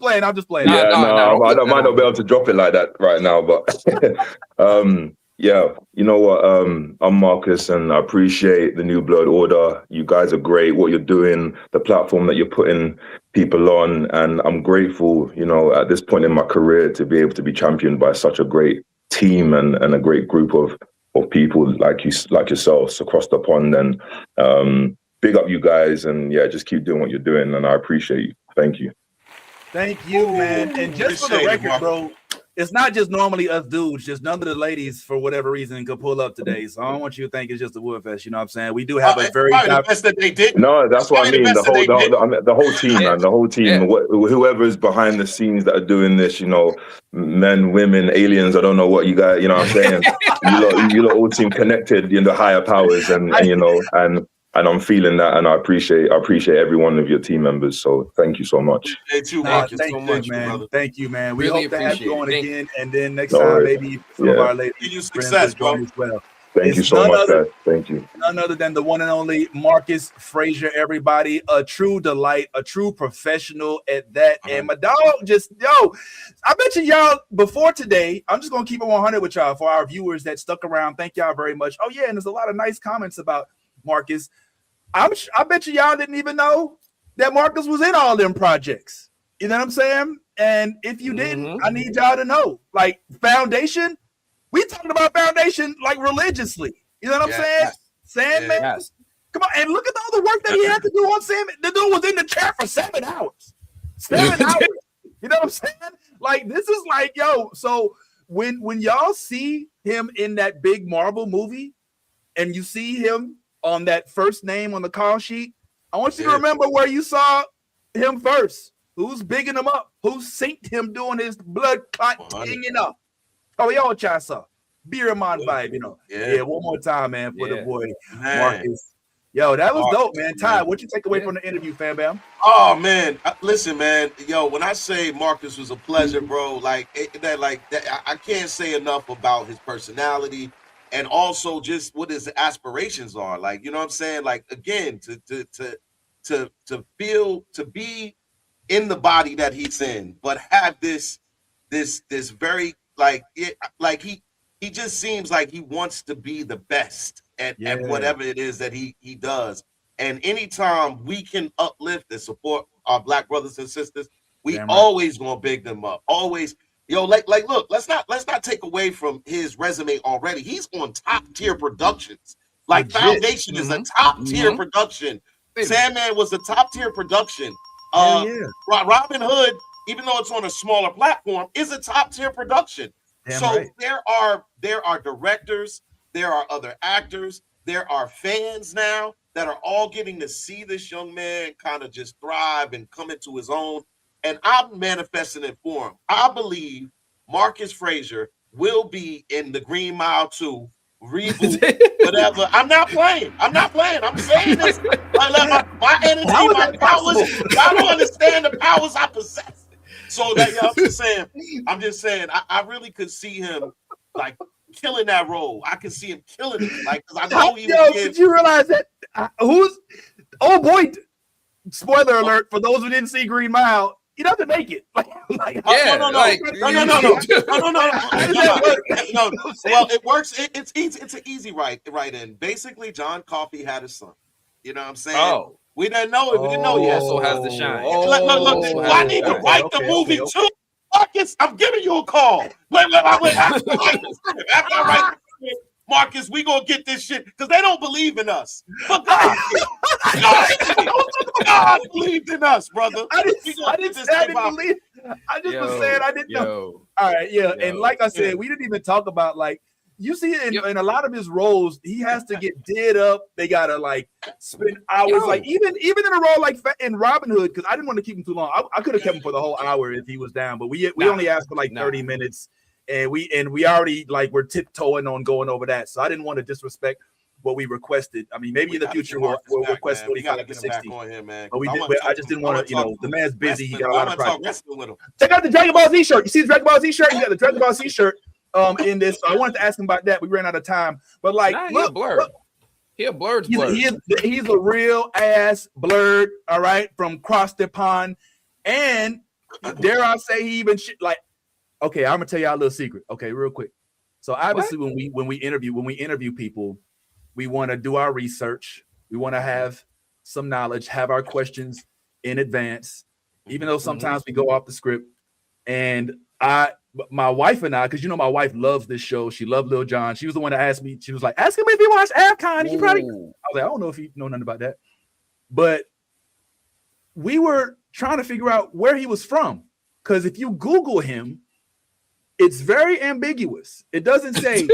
playing. Yeah, I might not be able to drop it like that right now, but yeah, you know what? I'm Marcus, and I appreciate the new Blerd Order. You guys are great. What you're doing, the platform that you're putting people on, and I'm grateful, at this point in my career, to be able to be championed by such a great team and a great group of people like yourselves across the pond. And big up you guys, and just keep doing what you're doing, and I appreciate you. Thank you. Thank you, man. And just for the record, bro, it's not just normally us dudes, just none of the ladies, for whatever reason, could pull up today. So I don't want you to think it's just the Woodfest, you know what I'm saying? We do have a very... the best that they did. No, that's what I mean. The whole team, man. The whole team. Whoever is behind the scenes that are doing this, men, women, aliens, I don't know what you guys, you know what I'm saying? you lot all seem connected in the higher powers, and I'm feeling that, and I appreciate every one of your team members. So thank you so much. Thank you, Marcus, so much, man. Brother. Thank you, man. We Really hope to have you on again, and then next No time worries. maybe some of our ladies success, bro. as well. Thank you so much, guys. Thank you. None other than the one and only Marcus Fraser, everybody. A true delight, a true professional at that. And my dog I bet y'all before today, I'm just going to keep it 100 with y'all for our viewers that stuck around. Thank y'all very much. Oh, yeah, and there's a lot of nice comments about Marcus. I bet y'all didn't even know that Marcus was in all them projects. You know what I'm saying? And if you didn't, I need y'all to know. Like Foundation, we talking about Foundation like religiously. You know what I'm saying? Sandman. Yes. Come on, and look at all the work that he had to do on Sandman. The dude was in the chair for 7 hours. 7 hours. You know what I'm saying? Like, this is like, so when y'all see him in that big Marvel movie and you see him on that first name on the call sheet, I want you to remember where you saw him first. Who's bigging him up? Who synced him doing his blood clot hanging up? Oh, y'all chasa. Beer in my vibe, Yeah, one more time, man, for the boy, Marcus. Yo, that was dope, man. Ty, what you take away from the interview, fam bam? Oh, man. Listen, man. Yo, when I say Marcus was a pleasure, bro, I can't say enough about his personality. And also just what his aspirations are, like, you know what I'm saying? Like, again, to feel, to be in the body that he's in, but have this very he just seems like he wants to be the best at whatever it is that he does. And anytime we can uplift and support our Black brothers and sisters, we always gonna big them up. Always. Look, let's not take away from his resume already. He's on top tier productions. Like Foundation is a top tier production. Sandman was a top tier production. Robin Hood, even though it's on a smaller platform, is a top tier production. There are directors, there are other actors, there are fans now that are all getting to see this young man kind of just thrive and come into his own. And I'm manifesting it for him. I believe Marcus Fraser will be in the Green Mile 2 reboot, whatever. I'm not playing. I'm saying this. My energy, my powers. I don't understand the powers I possess. So I'm just saying, I really could see him like killing that role. I could see him killing it. Like, because I know he would give. Did you realize that? Spoiler alert for those who didn't see Green Mile. He doesn't make it. No. Well, it works. It's easy. It's an easy right in. Basically, John Coffey had a son. You know what I'm saying? Oh, we didn't know it. We didn't know yet. Also has the shine. Look. I need to write the movie too. Marcus, I'm giving you a call. After I write Marcus, we gonna get this shit because they don't believe in us. But God, God believed in us, brother. I didn't say I didn't believe. I just was saying I didn't know. All right, yeah. And like I said, we didn't even talk about like you see in a lot of his roles, he has to get did up. They gotta like spend hours, like even in a role like in Robin Hood, because I didn't want to keep him too long. I could have kept him for the whole hour if he was down, but we only asked for like 30 minutes, and we already like we're tiptoeing on going over that. So I didn't want to disrespect what we requested. I mean, maybe in the future we'll request 45 to 60. But I just didn't want to, the man's busy. He got a lot of projects. Check out the Dragon Ball Z shirt. You see the Dragon Ball Z shirt? You got the Dragon Ball Z shirt in this. So I wanted to ask him about that. We ran out of time. But like, look, Blerd. He's a real ass Blerd, all right, from across the pond. And dare I say he even like, okay, I'm gonna tell y'all a little secret. Okay, real quick. So obviously when we interview people, we want to do our research. We want to have some knowledge, have our questions in advance, even though sometimes we go off the script. And my wife and I, because you know my wife loves this show. She loved Lil Jon. She was the one that asked me. She was like, ask him if he watched AFCON. He probably. I was like, I don't know if he know nothing about that. But we were trying to figure out where he was from, because if you Google him, it's very ambiguous. It doesn't say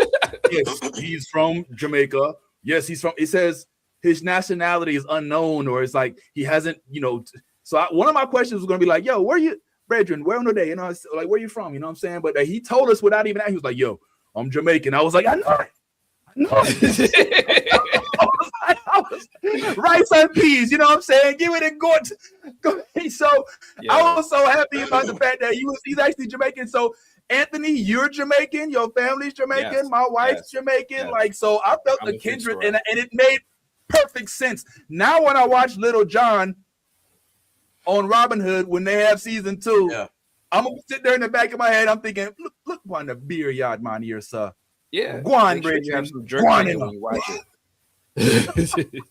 yes, he's from Jamaica. Yes, he's from. It says his nationality is unknown, or it's like he hasn't, So one of my questions was going to be like, "Yo, where you, brethren? Where on the day? Like where you from? You know what I'm saying?" But he told us without even that. He was like, "Yo, I'm Jamaican." I was like, "I know it." I was rice and peas. You know what I'm saying? Give it a good. So I was so happy about the fact that he's actually Jamaican. So. Anthony, you're Jamaican. Your family's Jamaican. Yes, my wife's Jamaican. Yes. Like, so I felt the kindred, and it made perfect sense. Now, when I watch Little John on Robin Hood, when they have season 2, I'm gonna sit there in the back of my head. I'm thinking, look on the beer yard, man, here, sir. Yeah, go on, Bridget. You have some jerk when you watch it.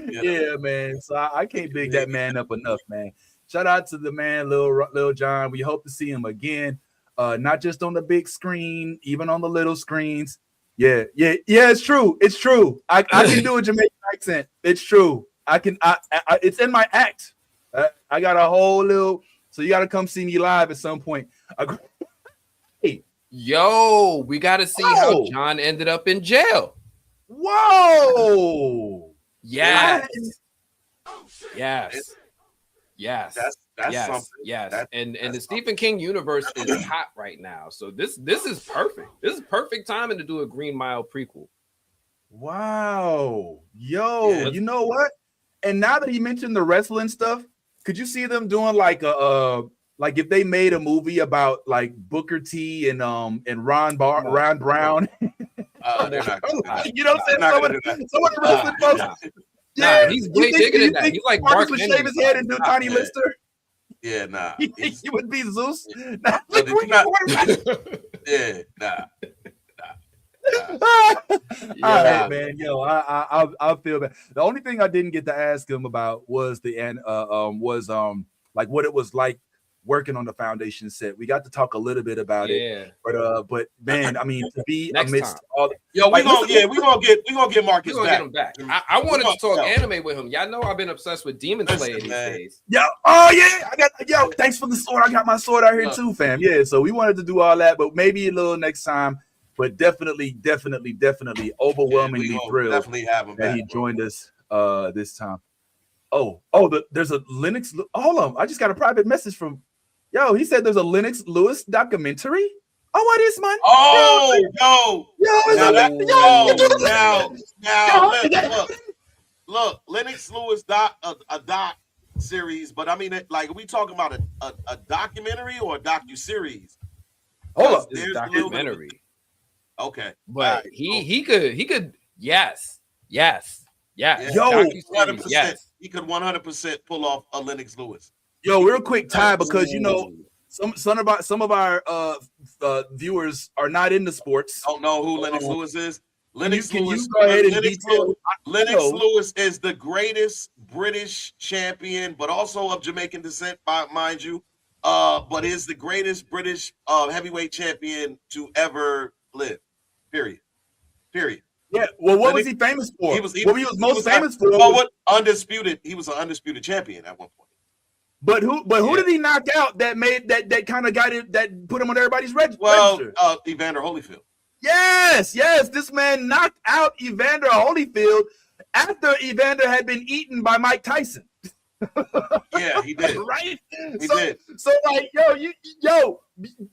Yeah, man. So I can't big that man up enough, man. Shout out to the man, Lil Jon. We hope to see him again, not just on the big screen, even on the little screens. Yeah. It's true. It's true. I can do a Jamaican accent. It's true. I can. It's in my act. I got a whole little. So you got to come see me live at some point. Hey, yo, we got to see how John ended up in jail. Whoa. Yes. Yes. That's something. Yes. And the Stephen King universe is hot right now. So this is perfect. This is perfect timing to do a Green Mile prequel. Wow. Yo, you know what? And now that he mentioned the wrestling stuff, could you see them doing like like if they made a movie about like Booker T and Ron Brown? They're not. You know what I'm saying? Some of the wrestling folks. Yeah, he's way bigger than that. He's like Marcus would shave his head and do Tiny Lister. Yeah, nah. He would be Zeus. Nah. All right, man. Yo, I feel bad. The only thing I didn't get to ask him about was like what it was like working on the Foundation set. We got to talk a little bit about it, but man, I mean, to be amidst all, we gonna get Marcus back. Get him back. I wanted to talk anime with him. Y'all know I've been obsessed with Demon Slayer these days. Thanks for the sword. I got my sword out here too, fam. Yeah, so we wanted to do all that, but maybe a little next time. But definitely overwhelmingly thrilled that he joined us this time. There's a Lennox. Hold on, I just got a private message from. Yo, he said there's a Lennox Lewis documentary. Oh, what is, man? Look, Lennox Lewis a doc series, but I mean, like, are we talking about a documentary or a docu-series? Hold up, it's a documentary. Okay, but he could yes. Yo, 100%. Yes. He could 100% pull off a Lennox Lewis. Yo, real quick, Ty, because you know some of our viewers are not into sports. Don't know who Lennox Lewis is. Lennox Lewis is the greatest British champion, but also of Jamaican descent, mind you. But is the greatest British heavyweight champion to ever live. Period. Yeah. Well, what was he famous for? He was most famous for? Well, what undisputed? He was an undisputed champion at one point. But who did he knock out that made that kind of got it that put him on everybody's register? Well, Evander Holyfield. Yes. This man knocked out Evander Holyfield after Evander had been eaten by Mike Tyson. Yeah, he did. Right? He did. So like,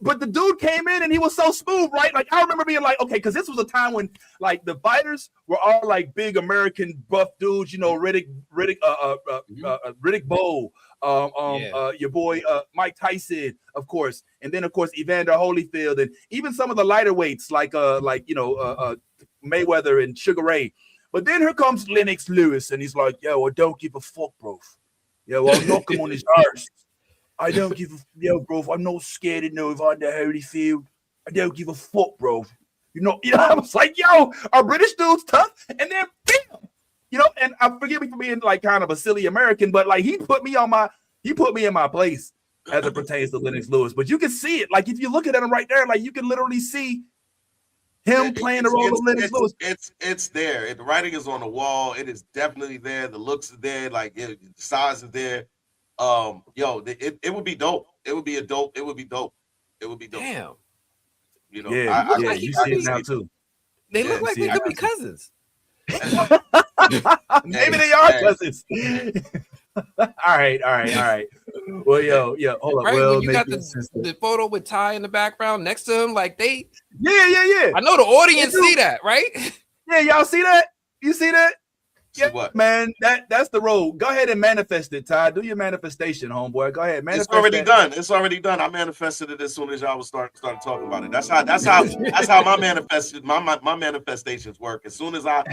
but the dude came in and he was so smooth, right? Like I remember being like, okay, because this was a time when like the fighters were all like big American buff dudes, Riddick Bowe, your boy Mike Tyson, of course, and then of course Evander Holyfield, and even some of the lighter weights like Mayweather and Sugar Ray. But then here comes Lennox Lewis, and he's like, I don't give a fuck, bro. I'll knock him on his arse. I don't give a bro. I'm not scared to know Evander Holyfield. I don't give a fuck, bro. I was like, are British dudes tough? And then bam, and forgive me for being like kind of a silly American, but like he put me in my place as it pertains to Lennox Lewis. But you can see it, like if you look at him right there, like you can literally see him playing the role of Lennox Lewis. It's there. The writing is on the wall. It is definitely there. The looks are there. Like the size is there. It would be dope. It would be dope. It would be dope. Damn. You see it now too. They look like they could be cousins. Maybe they are cousins. All right. Well, hold on. Right, well, when you got the photo with Ty in the background next to him, like they. Yeah. I know the audience see that, right? Yeah, y'all see that? You see that? Yeah, what? Man, that's the road. Go ahead and manifest it, Ty. Do your manifestation, homeboy. Go ahead, manifest. It's already done. I manifested it as soon as y'all started talking about it. That's how my manifestations work. As soon as I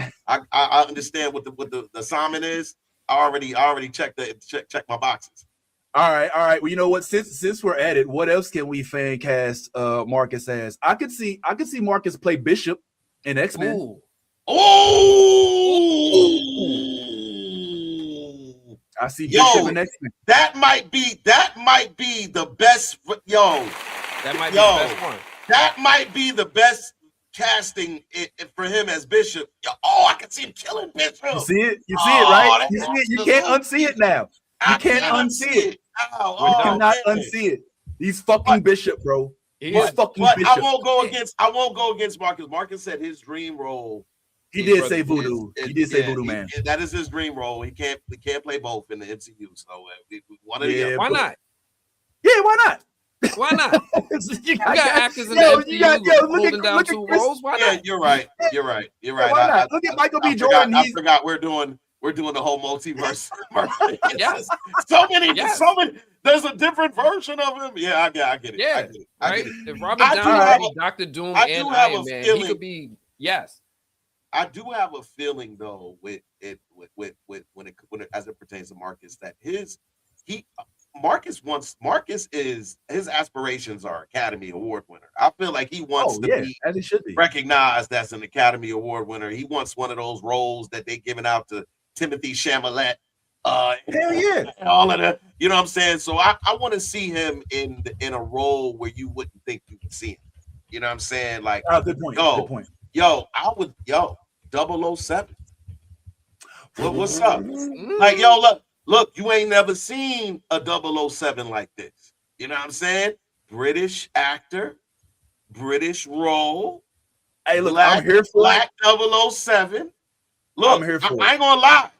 understand what the assignment is, I already check my boxes. All right. Well, you know what? Since we're at it, what else can we fan cast Marcus as? I could see Marcus play Bishop in X-Men. Oh, I see Bishop in X-Men. That might be the best. That might be the best one. That might be the best casting for him as Bishop. I can see him killing Bishop. You see it, right? You see it. You can't unsee it now. You can't unsee it. You cannot unsee it. He's fucking Bishop, bro. He's fucking Bishop. I won't go against Marcus. Marcus said his dream role. He did say Voodoo. He did say Voodoo Man. That is his dream role. We can't play both in the MCU. So one of the other. Why not? Yeah, why not? Why not? you got actors in the MCU holding down two roles. Why not? Yeah, you're right. Why not? Look at Michael B. Jordan. I forgot we're doing the whole multiverse. Yes. So many. There's a different version of him. Yeah, I get it. Yeah, I get it. If Robert Downey could be Dr. Doom and Iron Man, he could be. Yes. I do have a feeling though with it when it as it pertains to Marcus that his aspirations are Academy Award winner. I feel like he wants to be as he should be recognized as an Academy Award winner. He wants one of those roles that they giving out to Timothy Chalamet. Hell yeah, all of that. You know what I'm saying? So I want to see him in a role where you wouldn't think you could see him. You know what I'm saying? Like, good point. Good point. 007. What's up? Like, look, you ain't never seen a 007 like this. You know what I'm saying? British actor, British role. Hey, look, I'm here for Black 007. Look, I'm here for I ain't gonna lie.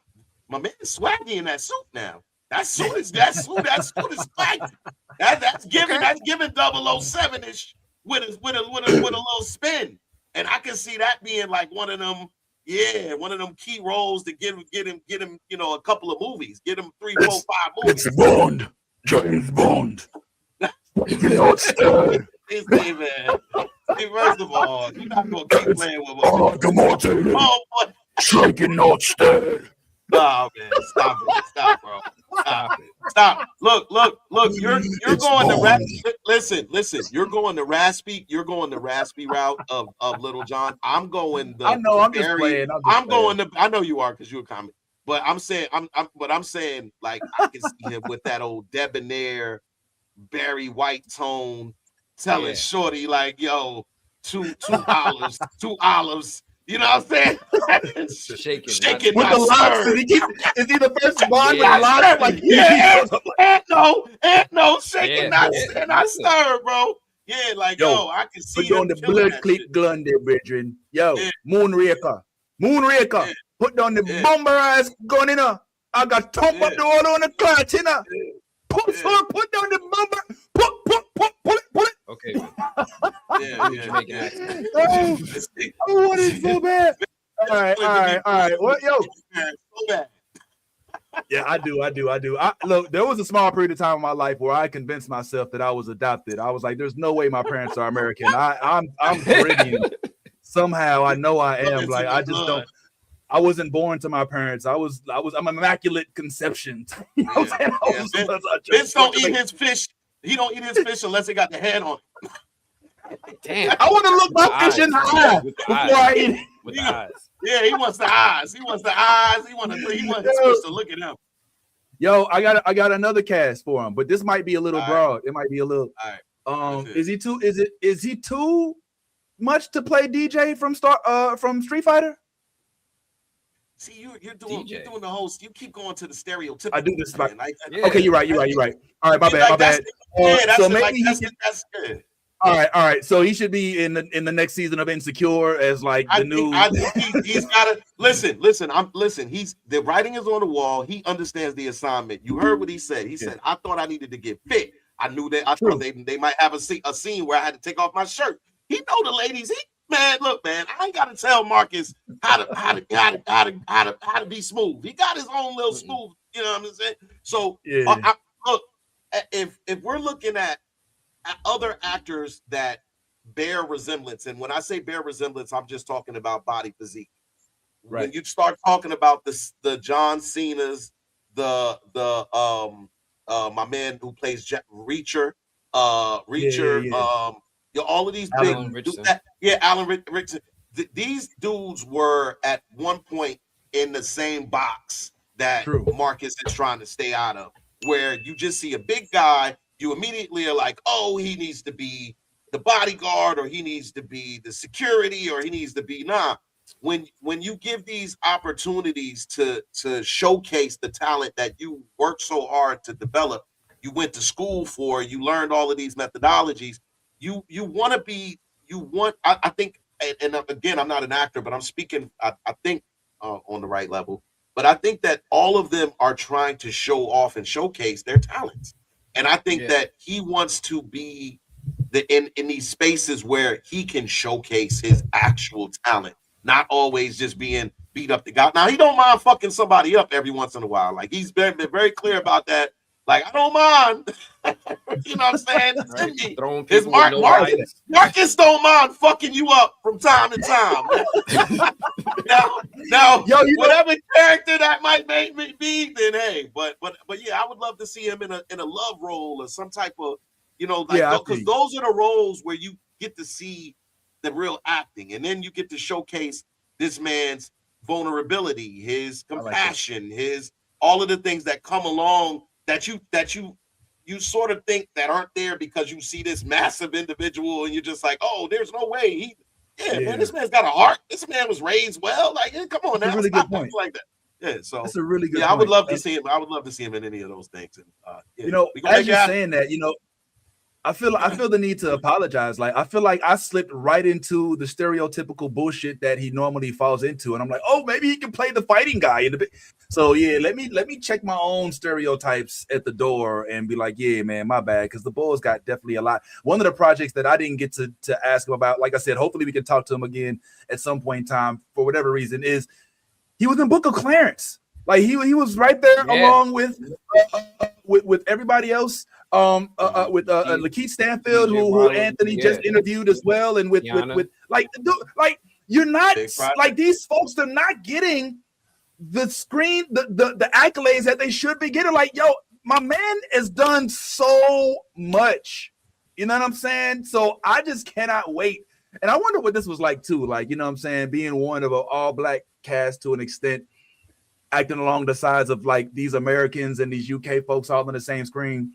My man is swaggy in that suit now. That suit is swaggy. That's giving 007-ish with a little spin. And I can see that being like one of them key roles to get him, a couple of movies, get him 3, 4, 5 movies. It's Bond, James Bond. Not scared. His name, man. Hey, first of all, you're not gonna keep playing with us. Come on, Taylor. Oh, boy. Shaking, not scared. Oh man, stop it. Stop, bro. Stop. Look. You're going to listen. You're going the raspy route of Little John. I'm going the I know I'm just playing. I know you are because you're a comic. But I'm saying like I can see him with that old debonair Barry White tone telling Shorty like, yo, two olives, You know what I'm saying? Shaking, with not the locks. stirred. Is he the first Bond with Yeah. locks? Like no, shaking, Yeah, not stirred, bro. Yeah, like yo, I can see put down him the killing blood that clip shit. gun there, brethren. Yo, Yeah. Moonraker. Yeah. Put down the Yeah. bomber ass gun in her. I got top Yeah. up the order on the clutch in her. Put down the bomber. Put it. Okay. Yeah. I want it so bad. All right. What, yo? So bad. Yeah, I do. Look, there was a small period of time in my life where I convinced myself that I was adopted. I was like, "There's no way my parents are American. I'm Caribbean. Somehow I know I am. Like I just don't. I wasn't born to my parents. I'm immaculate conception. You know what I'm saying? Vince don't eat his fish. He don't eat his fish unless it got the head on it. Damn. I want to look my fish in the eye before I eat it. With the eyes. Yeah, he wants the eyes. He wants his fish to look at him. Yo, I got another cast for him, but this might be a little broad. It might be a little. All right. Is he too much to play DJ from Street Fighter? See, you're doing the host. You keep going to the stereotypical. I do this. Yeah. Okay, you're right. All right, my bad. So maybe that's good. All right. So he should be in the next season of Insecure as like the new. I think he's got to listen. He's the writing is on the wall. He understands the assignment. You heard what he said. He said, "I thought I needed to get fit. I knew that. I thought they might have a scene where I had to take off my shirt. He know the ladies. Look, man. I ain't got to tell Marcus how to be smooth. He got his own little smooth. You know what I'm saying? So look, if we're looking at other actors that bear resemblance, and when I say bear resemblance, I'm just talking about body physique. Right. When you start talking about the John Cena's, the my man who plays Reacher, all of these Alan big Richardson. Alan Richardson. These dudes were at one point in the same box that Marcus is trying to stay out of, where you just see a big guy. You immediately are like, oh, he needs to be the bodyguard, or he needs to be the security, or he needs to be When you give these opportunities to showcase the talent that you worked so hard to develop, you went to school for, you learned all of these methodologies. You want to be. I think, and again, I'm not an actor, but I'm speaking. I think on the right level. But I think that all of them are trying to show off and showcase their talents. And I think that he wants to be in these spaces where he can showcase his actual talent, not always just being beat up the guy. Now, he don't mind fucking somebody up every once in a while. Like, he's been very clear about that. Like, I don't mind. You know what I'm saying? Right. Throwing His Marcus don't mind fucking you up from time to time. now, whatever character that might make me be, then hey, but yeah, I would love to see him in a love role or some type of, because those are the roles where you get to see the real acting, and then you get to showcase this man's vulnerability, his compassion, his all of the things that come along that you sort of think that aren't there because you see this massive individual and you're just like, oh, there's no way man, this man's got a heart. This man was raised well. Like, come on, that's now, a really good point. Like that. Yeah, so that's a really good. Yeah, point. I would love to see him. I would love to see him in any of those things. And as you're saying that, I feel the need to apologize. Like, I feel like I slipped right into the stereotypical bullshit that he normally falls into, and I'm like, oh, maybe he can play the fighting guy. So yeah, let me check my own stereotypes at the door and be like, yeah, man, my bad, because the Bulls got definitely a lot. One of the projects that I didn't get to ask him about, like I said, hopefully we can talk to him again at some point in time for whatever reason, is he was in Book of Clarence. Like he was right there along with everybody else. With Lakeith Stanfield, who Anthony just interviewed as well, and with you're not like these folks are not getting the screen, the accolades that they should be getting. Like, yo, my man has done so much. You know what I'm saying? So I just cannot wait. And I wonder what this was like too. Like, you know what I'm saying? Being one of an all-black cast to an extent, acting along the sides of like these Americans and these UK folks all on the same screen.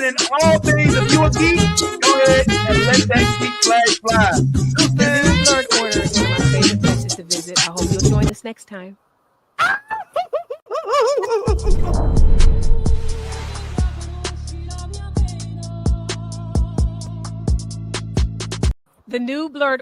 understanding all things. If you a geek, go ahead and let that geek flag fly. The new Blerd Order is one of my favorite places to visit. I hope you'll join us next time. The new Blerd